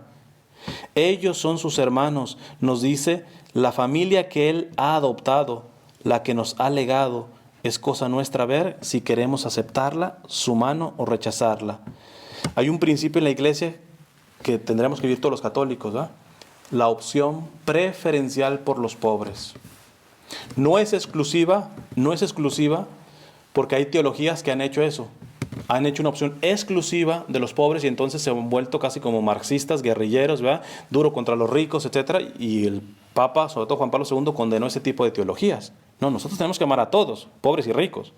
Ellos son sus hermanos, nos dice, la familia que Él ha adoptado, la que nos ha legado. Es cosa nuestra ver si queremos aceptarla, su mano o rechazarla. Hay un principio en la iglesia que tendremos que vivir todos los católicos, ¿verdad? La opción preferencial por los pobres. No es exclusiva, porque hay teologías que han hecho eso. Han hecho una opción exclusiva de los pobres y entonces se han vuelto casi como marxistas, guerrilleros, ¿verdad? Duro contra los ricos, etcétera. Y el Papa, sobre todo Juan Pablo II, condenó ese tipo de teologías. No, nosotros tenemos que amar a todos, pobres y ricos.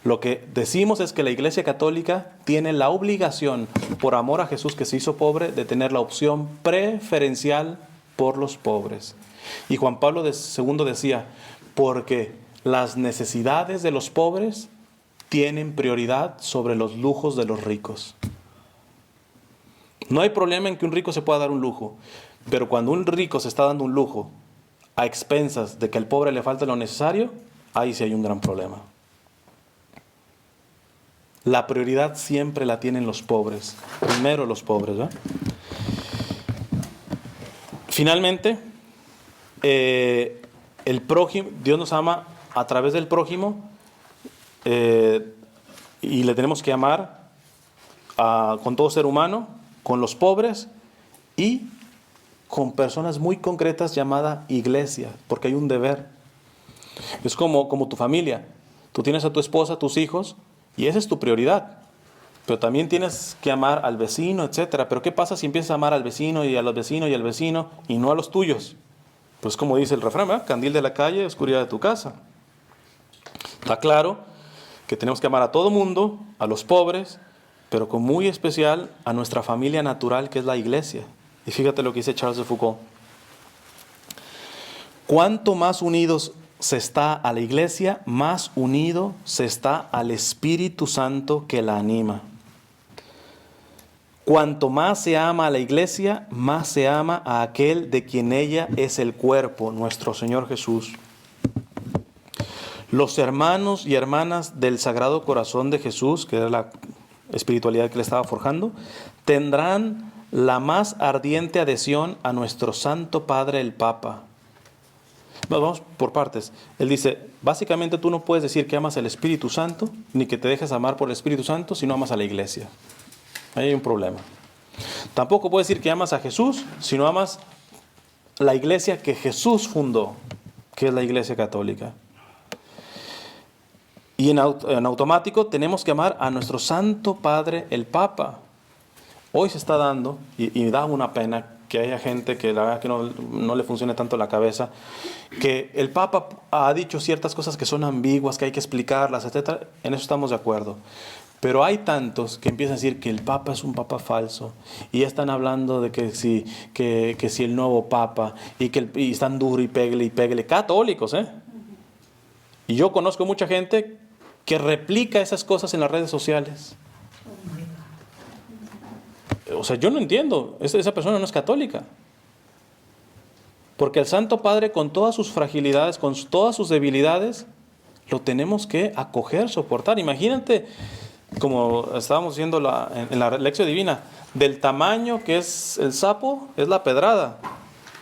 Lo que decimos es que la Iglesia Católica tiene la obligación, por amor a Jesús que se hizo pobre, de tener la opción preferencial por los pobres. Y Juan Pablo II decía, porque las necesidades de los pobres tienen prioridad sobre los lujos de los ricos. No hay problema en que un rico se pueda dar un lujo, pero cuando un rico se está dando un lujo a expensas de que al pobre le falte lo necesario, ahí sí hay un gran problema. La prioridad siempre la tienen los pobres, primero los pobres, ¿verdad? Finalmente, el prójimo, Dios nos ama a través del prójimo, y le tenemos que amar con todo ser humano, con los pobres y con personas muy concretas llamadas iglesia, porque hay un deber. Es como tu familia. Tú tienes a tu esposa, tus hijos, y esa es tu prioridad. Pero también tienes que amar al vecino, etcétera. Pero ¿qué pasa si empiezas a amar al vecino y a los vecinos y al vecino y no a los tuyos? Pues como dice el refrán, ¿verdad? Candil de la calle, oscuridad de tu casa. Está claro que tenemos que amar a todo mundo, a los pobres, pero con muy especial a nuestra familia natural, que es la iglesia. Y fíjate lo que dice Charles de Foucault. Cuanto más unidos se está a la iglesia, más unido se está al Espíritu Santo que la anima. Cuanto más se ama a la iglesia, más se ama a aquel de quien ella es el cuerpo, nuestro Señor Jesús. Los hermanos y hermanas del Sagrado Corazón de Jesús, que era la espiritualidad que le estaba forjando, tendrán la más ardiente adhesión a nuestro Santo Padre el Papa. Vamos por partes. Él dice, básicamente tú no puedes decir que amas al Espíritu Santo, ni que te dejes amar por el Espíritu Santo, si no amas a la iglesia. Ahí hay un problema. Tampoco puedes decir que amas a Jesús, si no amas la iglesia que Jesús fundó, que es la Iglesia Católica. Y en automático tenemos que amar a nuestro Santo Padre el Papa. Hoy se está dando, y da una pena que haya gente que la verdad que no le funcione tanto la cabeza, que el Papa ha dicho ciertas cosas que son ambiguas, que hay que explicarlas, etc. En eso estamos de acuerdo. Pero hay tantos que empiezan a decir que el Papa es un Papa falso, y ya están hablando de que si el nuevo Papa, y están duro y péguele, católicos, ¿eh? Y yo conozco mucha gente que replica esas cosas en las redes sociales. O sea, yo no entiendo, esa persona no es católica. Porque el Santo Padre, con todas sus fragilidades, con todas sus debilidades, lo tenemos que acoger, soportar. Imagínate, como estábamos diciendo en la lección divina, del tamaño que es el sapo, es la pedrada.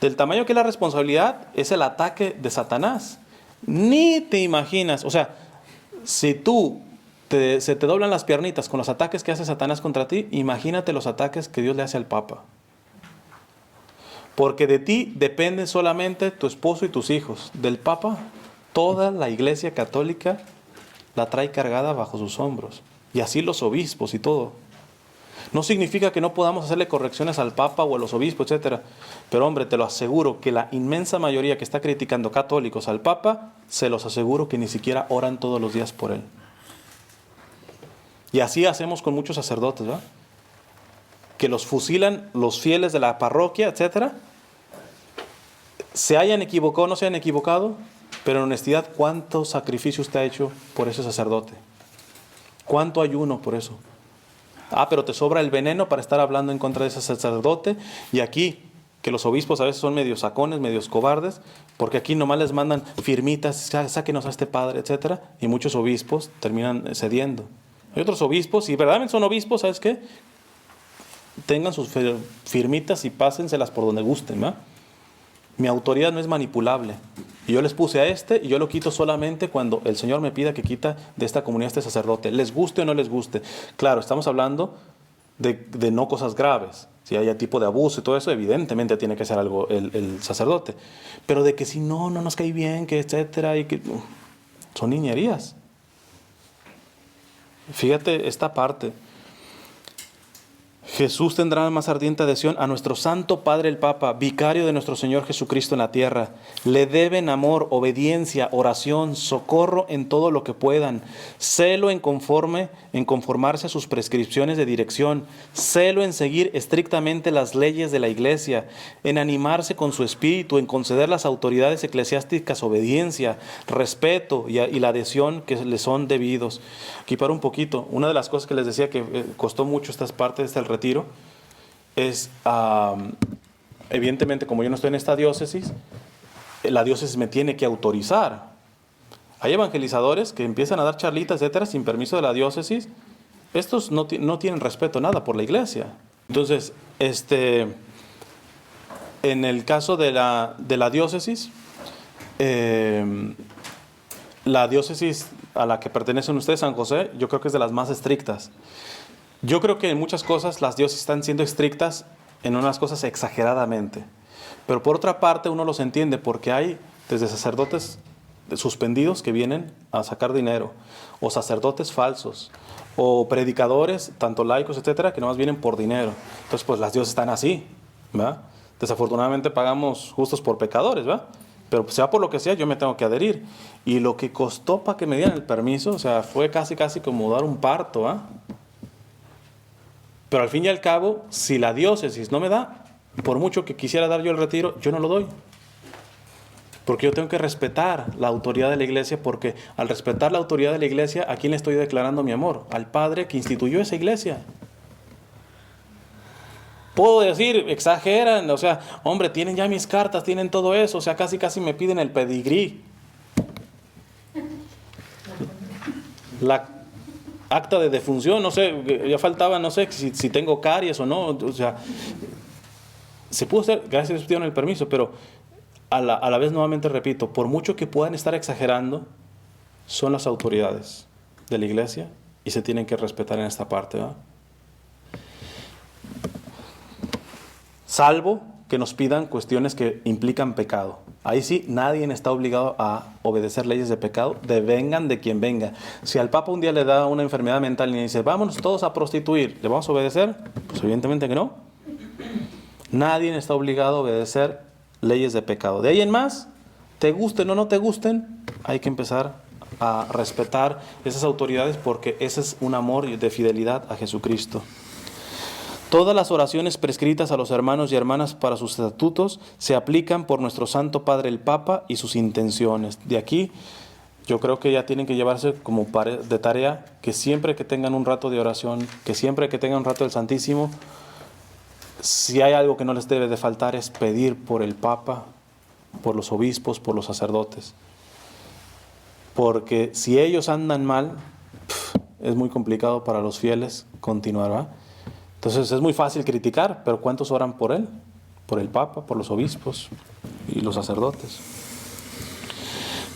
Del tamaño que es la responsabilidad, es el ataque de Satanás. Ni te imaginas, o sea, si se te doblan las piernitas con los ataques que hace Satanás contra ti, imagínate los ataques que Dios le hace al Papa. Porque de ti dependen solamente tu esposo y tus hijos. Del Papa, toda la Iglesia Católica la trae cargada bajo sus hombros. Y así los obispos y todo. No significa que no podamos hacerle correcciones al Papa o a los obispos, etc. Pero hombre, te lo aseguro que la inmensa mayoría que está criticando católicos al Papa, se los aseguro que ni siquiera oran todos los días por él. Y así hacemos con muchos sacerdotes, ¿verdad? Que los fusilan los fieles de la parroquia, etc. Se hayan equivocado o no se hayan equivocado, pero en honestidad, ¿cuánto sacrificio usted ha hecho por ese sacerdote? ¿Cuánto ayuno por eso? Pero te sobra el veneno para estar hablando en contra de ese sacerdote. Y aquí, que los obispos a veces son medios sacones, medios cobardes, porque aquí nomás les mandan firmitas, sáquenos a este padre, etc. Y muchos obispos terminan cediendo. Hay otros obispos, y verdaderamente son obispos, ¿sabes qué? Tengan sus firmitas y pásenselas por donde gusten, ¿verdad? Mi autoridad no es manipulable. Y yo les puse a y yo lo quito solamente cuando el Señor me pida que quita de esta comunidad este sacerdote. Les guste o no les guste. Claro, estamos hablando de no cosas graves. Si hay tipo de abuso y todo eso, evidentemente tiene que hacer algo el sacerdote. Pero de que si no nos cae bien, que etcétera, y que son niñerías. Fíjate esta parte. Jesús tendrá más ardiente adhesión a nuestro Santo Padre el Papa, vicario de nuestro Señor Jesucristo en la tierra. Le deben amor, obediencia, oración, socorro en todo lo que puedan, celo en conformarse a sus prescripciones de dirección, celo en seguir estrictamente las leyes de la Iglesia, en animarse con su espíritu, en conceder las autoridades eclesiásticas obediencia, respeto y la adhesión que les son debidos. Aquí para un poquito, una de las cosas que les decía que costó mucho estas partes del retiro es, evidentemente, como yo no estoy en esta diócesis, la diócesis me tiene que autorizar. Hay evangelizadores que empiezan a dar charlitas, etcétera, sin permiso de la diócesis. Estos no tienen respeto nada por la iglesia. Entonces, en el caso de la diócesis, La diócesis a la que pertenecen ustedes, San José, yo creo que es de las más estrictas. Yo creo que en muchas cosas las diócesis están siendo estrictas, en unas cosas exageradamente. Pero por otra parte uno los entiende porque hay desde sacerdotes suspendidos que vienen a sacar dinero, o sacerdotes falsos, o predicadores, tanto laicos, etcétera, que nomás vienen por dinero. Entonces, pues las diócesis están así, ¿verdad? Desafortunadamente pagamos justos por pecadores, ¿verdad? Pero sea por lo que sea, yo me tengo que adherir. Y lo que costó para que me dieran el permiso, o sea, fue casi como dar un parto, ¿verdad? Pero al fin y al cabo, si la diócesis no me da, por mucho que quisiera dar yo el retiro, yo no lo doy. Porque yo tengo que respetar la autoridad de la iglesia, porque al respetar la autoridad de la iglesia, ¿a quién le estoy declarando mi amor? Al Padre que instituyó esa iglesia. Puedo decir, exageran, o sea, hombre, tienen ya mis cartas, tienen todo eso, o sea, casi me piden el pedigrí. La acta de defunción, no sé, ya faltaba, no sé, si tengo caries o no, o sea, se pudo hacer, gracias a Dios dieron el permiso, pero a la vez nuevamente repito, por mucho que puedan estar exagerando, son las autoridades de la iglesia y se tienen que respetar en esta parte, ¿verdad? Salvo que nos pidan cuestiones que implican pecado. Ahí sí, nadie está obligado a obedecer leyes de pecado, vengan de quien venga. Si al Papa un día le da una enfermedad mental y le dice, vámonos todos a prostituir, ¿le vamos a obedecer? Pues evidentemente que no. Nadie está obligado a obedecer leyes de pecado. De ahí en más, te gusten o no te gusten, hay que empezar a respetar esas autoridades porque ese es un amor de fidelidad a Jesucristo. Todas las oraciones prescritas a los hermanos y hermanas para sus estatutos se aplican por nuestro Santo Padre el Papa y sus intenciones. De aquí, yo creo que ya tienen que llevarse como de tarea que siempre que tengan un rato de oración, que siempre que tengan un rato del Santísimo, si hay algo que no les debe de faltar es pedir por el Papa, por los obispos, por los sacerdotes. Porque si ellos andan mal, es muy complicado para los fieles continuar, ¿verdad? Entonces es muy fácil criticar, pero ¿cuántos oran por él? Por el Papa, por los obispos y los sacerdotes.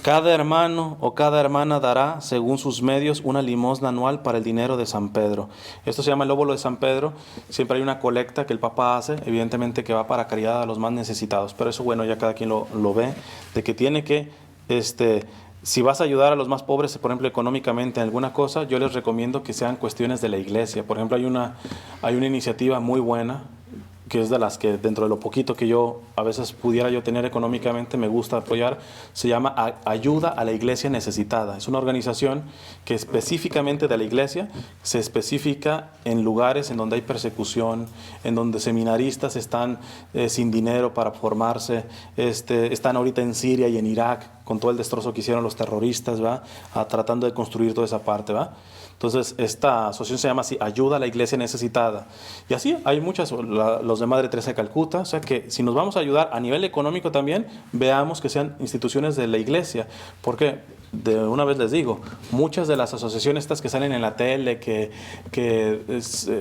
Cada hermano o cada hermana dará, según sus medios, una limosna anual para el dinero de San Pedro. Esto se llama el óbolo de San Pedro. Siempre hay una colecta que el Papa hace, evidentemente que va para caridad a los más necesitados. Pero eso, bueno, ya cada quien lo ve, de que tiene que, si vas a ayudar a los más pobres, por ejemplo, económicamente en alguna cosa, yo les recomiendo que sean cuestiones de la iglesia. Por ejemplo, hay una iniciativa muy buena, que es de las que dentro de lo poquito que yo a veces pudiera yo tener económicamente me gusta apoyar, se llama Ayuda a la Iglesia Necesitada. Es una organización que específicamente de la iglesia se especifica en lugares en donde hay persecución, en donde seminaristas están sin dinero para formarse, están ahorita en Siria y en Irak con todo el destrozo que hicieron los terroristas, ¿va? Tratando de construir toda esa parte, ¿va? Entonces, esta asociación se llama así, Ayuda a la Iglesia Necesitada. Y así hay muchas, los de Madre Teresa de Calcuta. O sea que si nos vamos a ayudar a nivel económico también, veamos que sean instituciones de la iglesia. Porque, de una vez les digo, muchas de las asociaciones estas que salen en la tele,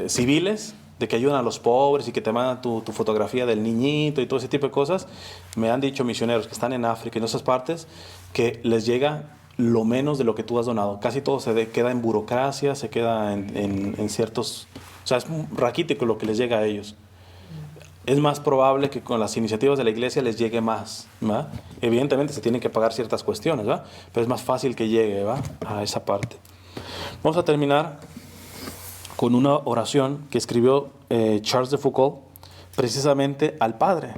civiles, de que ayudan a los pobres y que te mandan tu fotografía del niñito y todo ese tipo de cosas, me han dicho misioneros que están en África y en esas partes, que les llega lo menos de lo que tú has donado. Casi todo queda en burocracia, se queda en ciertos... O sea, es raquítico lo que les llega a ellos. Es más probable que con las iniciativas de la iglesia les llegue más, ¿verdad? Evidentemente se tienen que pagar ciertas cuestiones, ¿verdad? Pero es más fácil que llegue, ¿verdad? A esa parte. Vamos a terminar con una oración que escribió Charles de Foucault precisamente al Padre.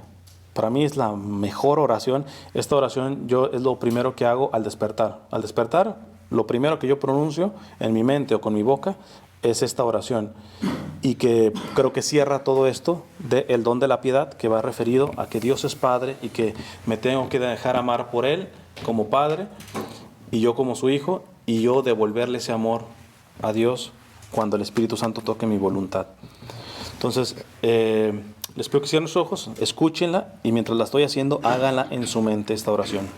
Para mí es la mejor oración. Esta oración es lo primero que hago al despertar. Al despertar, lo primero que yo pronuncio en mi mente o con mi boca es esta oración. Y que creo que cierra todo esto del don de la piedad, que va referido a que Dios es Padre y que me tengo que dejar amar por Él como Padre y yo como su Hijo, y yo devolverle ese amor a Dios cuando el Espíritu Santo toque mi voluntad. Entonces, les pido que cierren los ojos, escúchenla y mientras la estoy haciendo, háganla en su mente esta oración.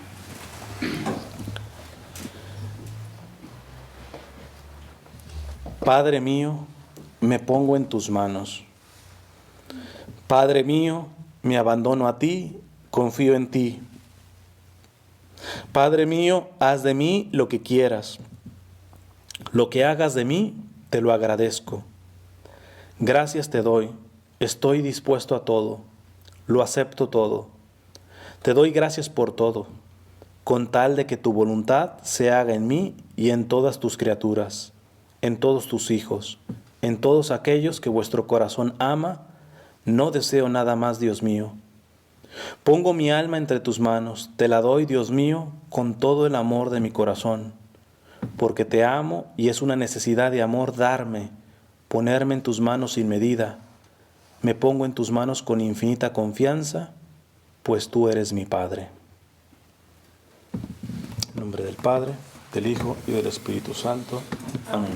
Padre mío, me pongo en tus manos. Padre mío, me abandono a ti, confío en ti. Padre mío, haz de mí lo que quieras. Lo que hagas de mí, te lo agradezco. Gracias te doy, estoy dispuesto a todo, lo acepto todo. Te doy gracias por todo, con tal de que tu voluntad se haga en mí y en todas tus criaturas, en todos tus hijos, en todos aquellos que vuestro corazón ama. No deseo nada más, Dios mío. Pongo mi alma entre tus manos, te la doy, Dios mío, con todo el amor de mi corazón, porque te amo y es una necesidad de amor darme, ponerme en tus manos sin medida. Me pongo en tus manos con infinita confianza, pues tú eres mi Padre. En nombre del Padre, del Hijo y del Espíritu Santo. Amén.